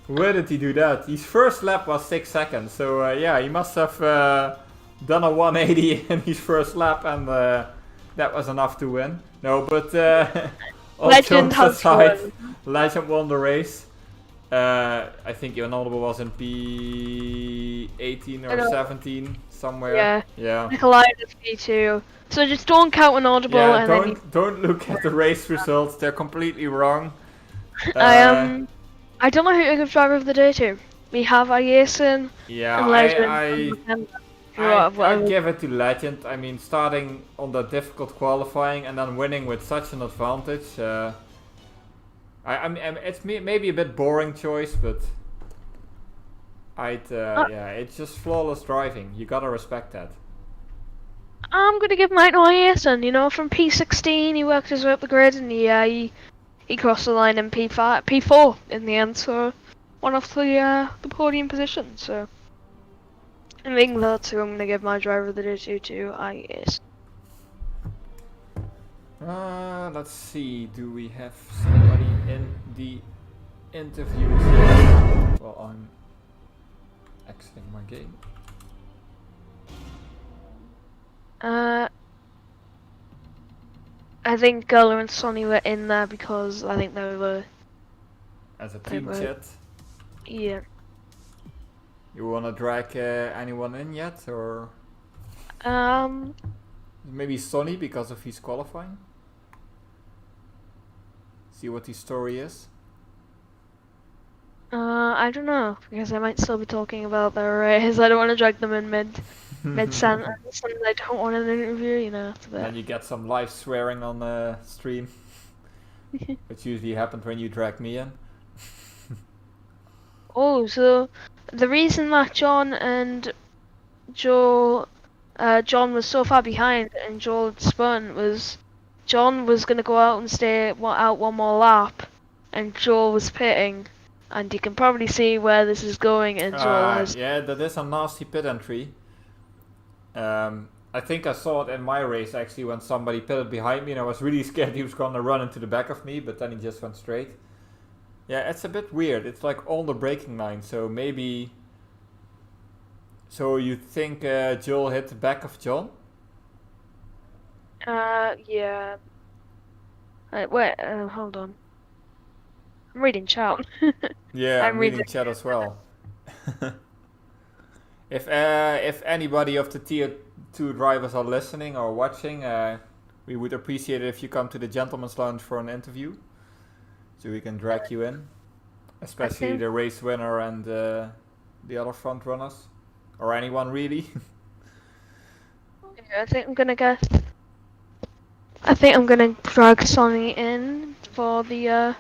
S4: where did he do that? His first lap was 6 seconds. So yeah, he must have done a 180 in his first lap, and that was enough to win. No, but all
S5: Legend
S4: jokes
S5: has
S4: aside,
S5: won.
S4: Legend won the race. I think your notable was in P18
S5: I
S4: or
S5: know.
S4: 17 somewhere.
S5: Yeah.
S4: Yeah.
S5: Nikolaitis P2. So just don't count an audible
S4: Yeah,
S5: and then
S4: don't look at the race results. They're completely wrong.
S5: I don't know who to give driver of the day to. We have Ayesen
S4: Yeah,
S5: and Legend.
S4: I give it to Legend. I mean, starting on the difficult qualifying and then winning with such an advantage. I mean, it's maybe a bit boring choice, but yeah, it's just flawless driving. You gotta respect that.
S5: I'm gonna give mine to Ayesen. You know, from P16 he worked his way up the grid and he crossed the line in P4 in the end. So one off the podium position. So I think that's who I'm gonna give my driver of the day to Ayesen.
S4: Let's see. Do we have somebody in the interviews here? Well, I'm exiting my game.
S5: I think Gullah and Sonny were in there because I think they were.
S4: As a team
S5: were-
S4: chat.
S5: Yeah.
S4: You wanna drag anyone in yet, or
S5: Um.
S4: maybe Sonny because of his qualifying? See what his story is.
S5: I don't know because I might still be talking about their race. I don't want to drag them in mid sentence, and I don't want an interview. You know, after
S4: Then
S5: that.
S4: you get some live swearing on the stream, which usually happens when you drag me in.
S5: Oh, so the reason that John and Joel, John was so far behind and Joel had spun was John was gonna go out and stay out one more lap, and Joel was pitting. And you can probably see where this is going, and Joel has.
S4: Yeah, that is a nasty pit entry. I think I saw it in my race actually when somebody pitted behind me, and I was really scared he was gonna run into the back of me, but then he just went straight. Yeah, it's a bit weird. It's like on the braking line, so maybe. So you think Joel hit the back of John?
S5: Yeah. Wait, hold on. I'm reading chat.
S4: Yeah, I'm reading
S5: reading-
S4: chat as well. If anybody of the tier 2 drivers are listening or watching, we would appreciate it if you come to the Gentleman's Lounge for an interview, so we can drag you in, especially
S5: Okay.
S4: the race winner and the other front runners, or anyone really.
S5: I think I'm gonna drag Sonny in for the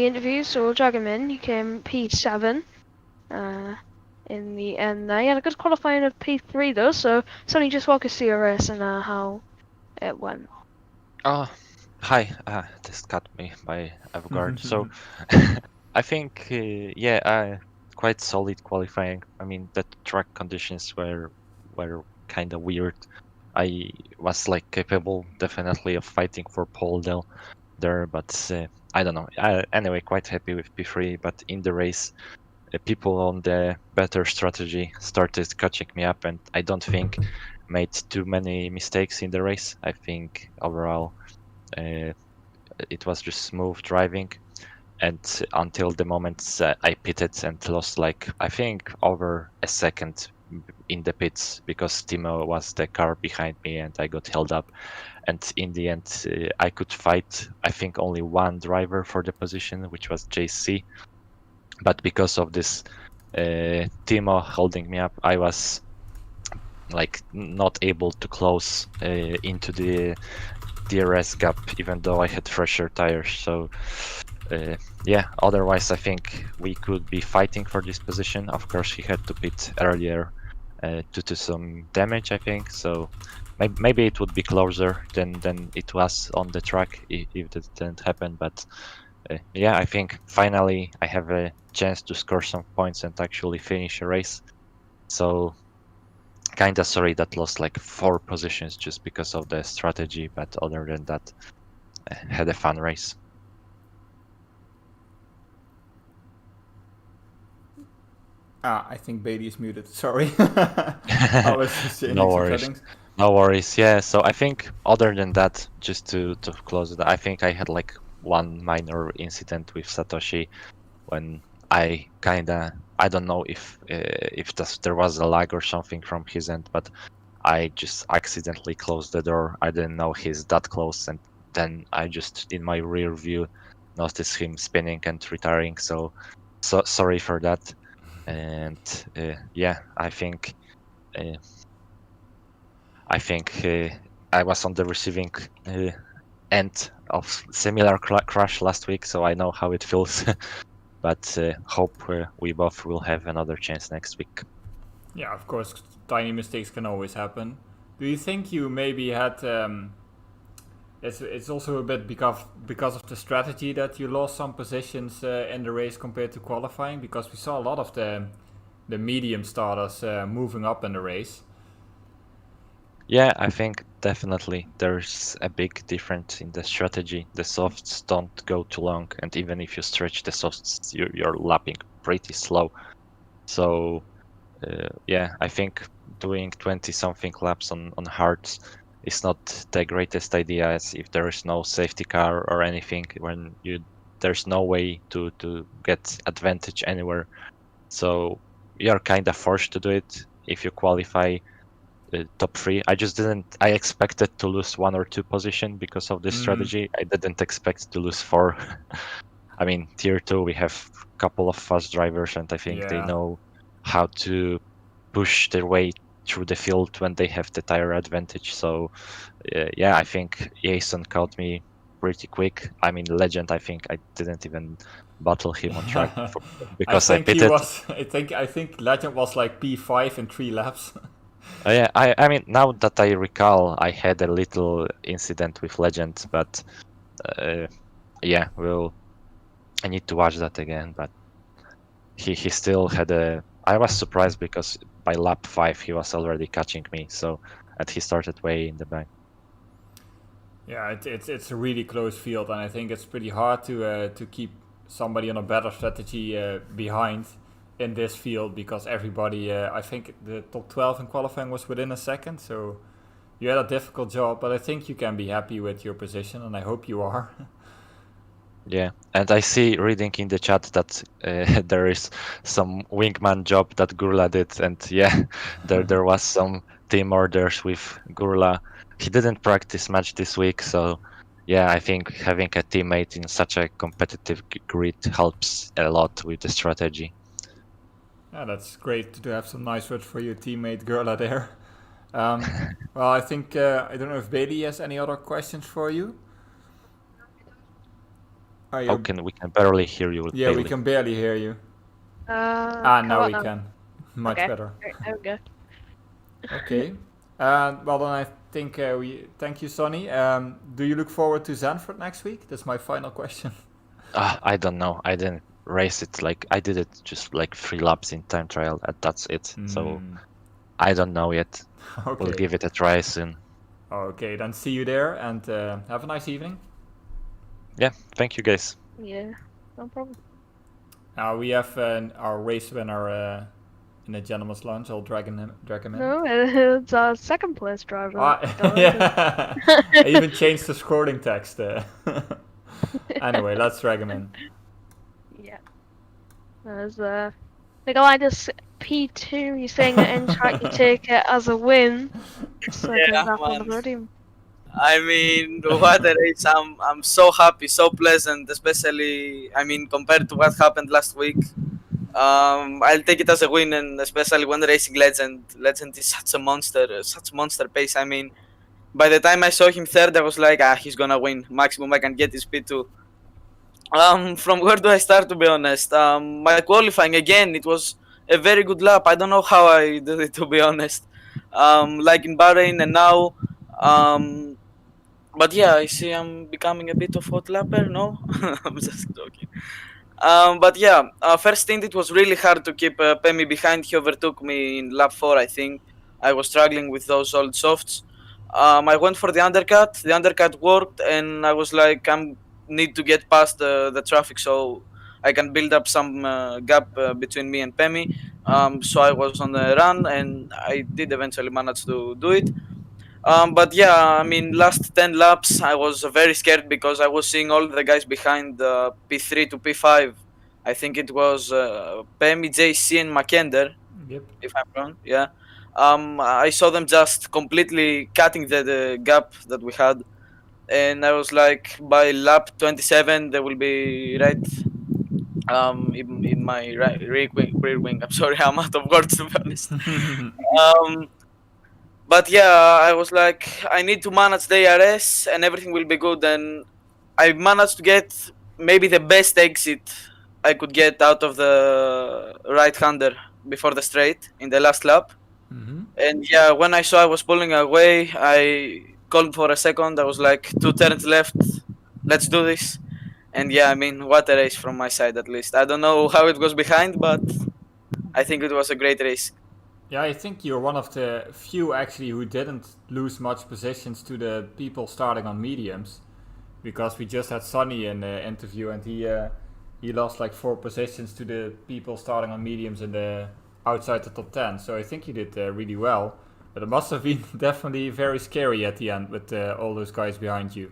S5: interview, so we'll drag him in. He came P7 in the end there. He had a good qualifying of P3 though, so Sonny, just walk us through your race and how it went.
S6: Oh, hi. This cut me by Avgard. So, I think, quite solid qualifying. I mean, the track conditions were kind of weird. I was like capable, definitely, of fighting for pole there, but I don't know. Anyway, quite happy with P3. But in the race, people on the better strategy started catching me up, and I don't think made too many mistakes in the race. I think overall it was just smooth driving, and until the moment I pitted and lost like I think over a second in the pits because Timo was the car behind me and I got held up, and in the end I could fight I think only one driver for the position, which was JC, but because of this Timo holding me up, I was like not able to close into the DRS gap, even though I had fresher tires. So yeah, otherwise I think we could be fighting for this position. Of course he had to pit earlier due to some damage, I think. So maybe it would be closer than it was on the track if that didn't happen. But yeah, I think finally I have a chance to score some points and actually finish a race. So kinda sorry that lost like 4 positions just because of the strategy, but other than that, had a fun race.
S4: I think Bailey is muted. Sorry. I was just changing
S6: No
S4: some
S6: worries.
S4: settings.
S6: No worries. Yeah. So I think other than that, just to close it, I think I had like one minor incident with Satoshi when I don't know if there was a lag or something from his end, but I just accidentally closed the door. I didn't know he's that close, and then I just in my rear view noticed him spinning and retiring. So sorry for that. And yeah, I think I was on the receiving end of similar crash last week, so I know how it feels. But hope we both will have another chance next week.
S4: Yeah, of course, tiny mistakes can always happen. Do you think you maybe had? It's also a bit because of the strategy that you lost some positions in the race compared to qualifying, because we saw a lot of the medium starters moving up in the race.
S6: Yeah, I think definitely there's a big difference in the strategy. The softs don't go too long, and even if you stretch the softs, you're lapping pretty slow. So yeah, I think doing 20-something laps on hards is not the greatest idea, as if there is no safety car or anything, when there's no way to get advantage anywhere. So you're kind of forced to do it if you qualify top 3. I expected to lose 1 or 2 position because of this strategy. I didn't expect to lose 4. I mean, tier 2 we have a couple of fast drivers, and I think they know how to push their way through the field when they have the tire advantage. So yeah, I think Jason caught me pretty quick. I mean, Legend, I think I didn't even battle him on track because I pitted.
S4: I think Legend was like P5 in 3 laps.
S6: Yeah, I mean, now that I recall, I had a little incident with Legend, but yeah, I need to watch that again. But he still had I was surprised because by lap 5 he was already catching me, and he started way in the back.
S4: Yeah, it's a really close field, and I think it's pretty hard to keep somebody on a better strategy behind in this field, because everybody, I think the top 12 in qualifying was within a second, so you had a difficult job, but I think you can be happy with your position, and I hope you are.
S6: Yeah, and I see reading in the chat that there is some wingman job that Gurla did, and yeah, there was some team orders with Gurla. He didn't practice much this week, so yeah, I think having a teammate in such a competitive grid helps a lot with the strategy.
S4: Yeah, that's great to have some nice words for your teammate Gerla there. Well, I think I don't know if Bailey has any other questions for you.
S6: We can barely hear you.
S4: Yeah,
S6: Bailey.
S4: we can barely hear you. Now we can. Much better.
S5: There we go.
S4: Okay. Well, then I think we thank you, Sonny. Do you look forward to Zandvoort next week? That's my final question.
S6: I don't know. I didn't race it. Like I did it just like 3 laps in time trial, and that's it. So I don't know yet.
S4: Okay.
S6: We'll give it a try soon.
S4: Okay, then see you there, and have a nice evening.
S6: Yeah, thank you guys.
S5: Yeah, no problem.
S4: We have our race winner in the gentleman's lunch. I'll drag him in.
S5: No, it's our second place driver.
S4: Yeah. I even changed the scrolling text. Anyway, let's drag him in.
S5: Yeah. There's Nikolaitis P2. He's saying that in track you take it as a win. So
S7: Yeah,
S5: back on the
S7: man.
S5: podium.
S7: I mean, what a race! I'm so happy, so pleasant, especially compared to what happened last week. I'll take it as a win, and especially when racing Legend. Legend is such a monster pace. I mean, by the time I saw him third, I was like, he's gonna win. Maximum I can get is P2. From where do I start, to be honest? My qualifying, again, it was a very good lap. I don't know how I did it, to be honest. Like in Bahrain and now. But yeah, I see I'm becoming a bit of hot lapper. No, I'm just joking. But yeah, first stint it was really hard to keep Pemi behind. He overtook me in lap 4, I think. I was struggling with those old softs. I went for the undercut. The undercut worked, and I was like, I need to get past the traffic so I can build up some gap between me and Pemi. So I was on the run, and I did eventually manage to do it. But yeah, I mean, last 10 laps, I was very scared because I was seeing all the guys behind P3 to P5. I think it was Pemi, JC, and Makender,
S2: Yep.
S7: if I'm wrong. Yeah. I saw them just completely cutting the gap that we had. And I was like, by lap 27, they will be right in my rear wing. I'm sorry, I'm out of words, to be honest. Um, but yeah, I was like, I need to manage the ARS and everything will be good. And I managed to get maybe the best exit I could get out of the right hander before the straight in the last lap.
S2: Mm-hmm.
S7: And yeah, when I saw I was pulling away, I called for a second. I was like, 2 turns left, let's do this. And yeah, I mean, what a race from my side at least. I don't know how it goes behind, but I think it was a great race.
S4: Yeah, I think you're one of the few actually who didn't lose much positions to the people starting on mediums, because we just had Sonny in the interview and he lost like 4 positions to the people starting on mediums in the outside the top 10. So I think you did really well, but it must have been definitely very scary at the end with all those guys behind you.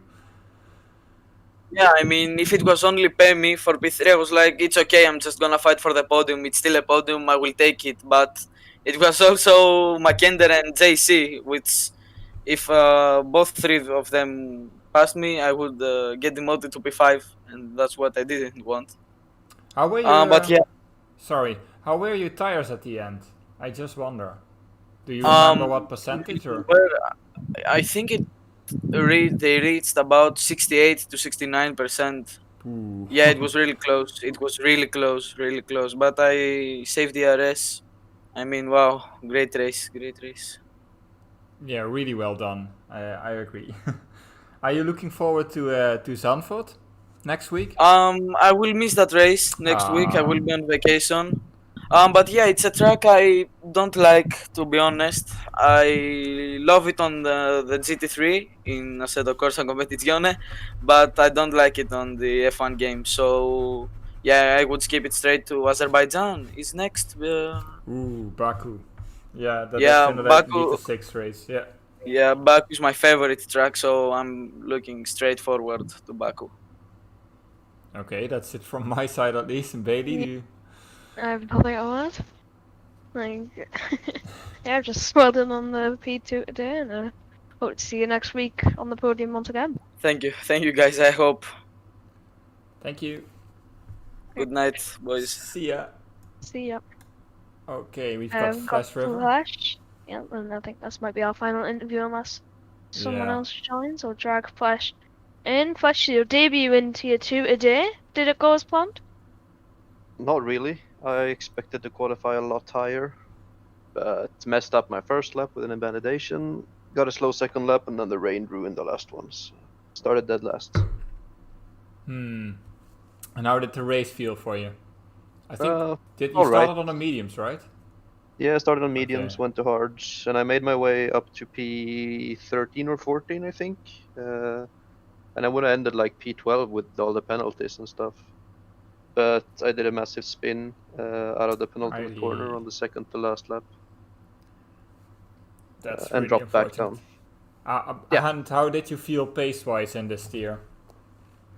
S7: Yeah, I mean, if it was only Pemi for P3, I was like, it's okay, I'm just gonna fight for the podium. It's still a podium, I will take it. But it was also Makender and JC, which if both 3 of them passed me, I would get demoted to P5, and that's what I didn't want.
S4: How were you?
S7: But yeah,
S4: Sorry, how were your tires at the end? I just wonder. Do you remember what percentage or?
S7: well, I think they reached about 68 to 69%.
S4: Ooh.
S7: Yeah, it was really close. It was really close, really close. But I saved the RS. I mean, wow, great race, great race.
S4: Yeah, really well done. I agree. Are you looking forward to Zandvoort next week?
S7: I will miss that race next week. I will be on vacation. But yeah, it's a track I don't like, to be honest. I love it on the GT3 in Assetto Corsa Competizione, but I don't like it on the F1 game. So yeah, I would skip it straight to Azerbaijan. Is next.
S4: Ooh, Baku. Yeah,
S7: Yeah,
S4: that's in the
S7: Baku.
S4: GT6 race. Yeah.
S7: Yeah, Baku is my favorite track, so I'm looking straight forward to Baku.
S4: Okay, that's it from my side at least. And Bailey, do you?
S5: I have nothing to add. Like, yeah, I've just well done on the P2 today, and hope to see you next week on the podium once again.
S7: Thank you guys. I hope.
S4: Thank you.
S7: Good night, boys.
S4: See ya.
S5: See ya.
S4: Okay, we've got
S5: Got
S4: Flash River.
S5: Flash. Yeah, and I think this might be our final interview unless someone
S4: Yeah.
S5: else joins or drag Flash in. Flash, your debut in Tier 2 today. Did it go as planned?
S8: Not really. I expected to qualify a lot higher, but messed up my first lap with an invalidation. Got a slow second lap, and then the rain ruined the last one. So started dead last.
S4: And how did the race feel for you? I think you
S8: alright.
S4: started on the mediums, right?
S8: Yeah, I started on mediums,
S4: Okay.
S8: went to hards, and I made my way up to P13 or 14, I think. And I would have ended like P12 with all the penalties and stuff. But I did a massive spin out of the penultimate corner on the second to last lap.
S4: That's
S8: and
S4: really
S8: dropped back
S4: unfortunate.
S8: down. Yeah.
S4: And how did you feel pace-wise in this tier?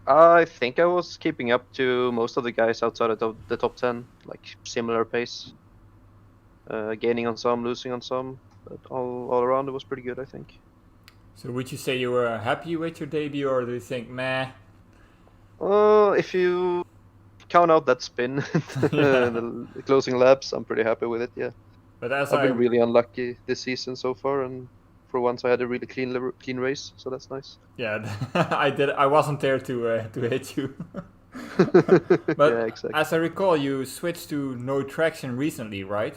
S8: I think I was keeping up to most of the guys outside of the top 10, like similar pace. Gaining on some, losing on some, but all around it was pretty good, I think.
S4: So would you say you were happy with your debut, or do you think, meh?
S8: If you count out that spin, the closing laps, I'm pretty happy with it, yeah.
S4: But as
S8: I've been really unlucky this season so far, and for once I had a really clean race, so that's nice.
S4: Yeah, I wasn't there to hit you. But
S8: Yeah, exactly.
S4: as I recall, you switched to no traction recently, right?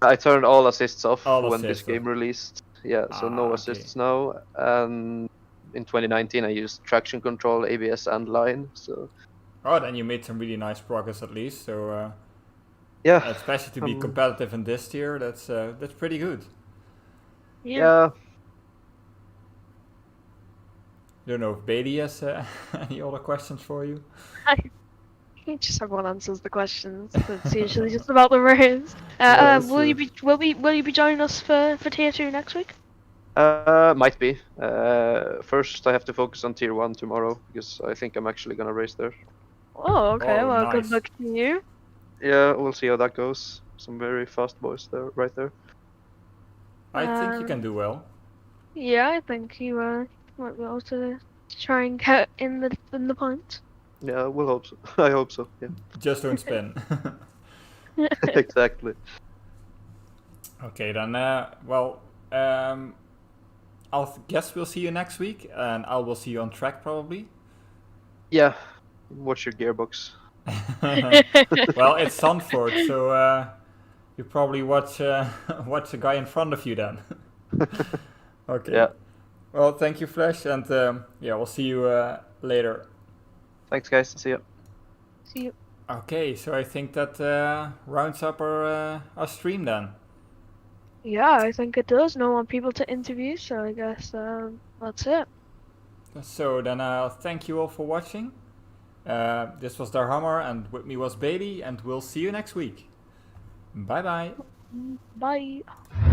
S8: I turned all assists off
S4: All
S8: when this
S4: assists
S8: game released. Yeah, so no
S4: okay.
S8: assists now. And in 2019, I used traction control, ABS, and line. So
S4: Oh, then you made some really nice progress at least. So
S8: yeah,
S4: especially to be competitive in this tier, that's pretty good.
S8: yeah.
S4: Don't know if Bailey has any other questions for you.
S5: Just everyone answers the questions. It's usually just about the race.
S4: that's
S5: Will you
S4: true.
S5: will you be joining us for tier 2 next week?
S8: Might be. First, I have to focus on tier 1 tomorrow because I think I'm actually gonna race there.
S5: Oh, okay.
S4: Oh,
S5: Well, good
S4: nice.
S5: luck to you.
S8: Yeah, we'll see how that goes. Some very fast boys there, right there.
S4: I think you can do well.
S5: Yeah, I think you might be able to try and get in the points.
S8: Yeah, we'll hope so. I hope so. Yeah,
S4: Just don't spin.
S8: exactly.
S4: Okay, then. Well, guess we'll see you next week, and I will see you on track probably.
S8: Yeah, watch your gearbox.
S4: Well, it's Sanford, so you probably watch the guy in front of you then. Okay.
S8: Yeah.
S4: Well, thank you, Flash, and yeah, we'll see you later.
S8: Thanks, guys. See ya.
S5: See you.
S4: Okay, so I think that rounds up our stream then.
S5: Yeah, I think it does. No more people to interview, so I guess that's it.
S4: So then thank you all for watching. This was Darhammer, and with me was Bailey, and we'll see you next week. Bye bye.
S5: Bye.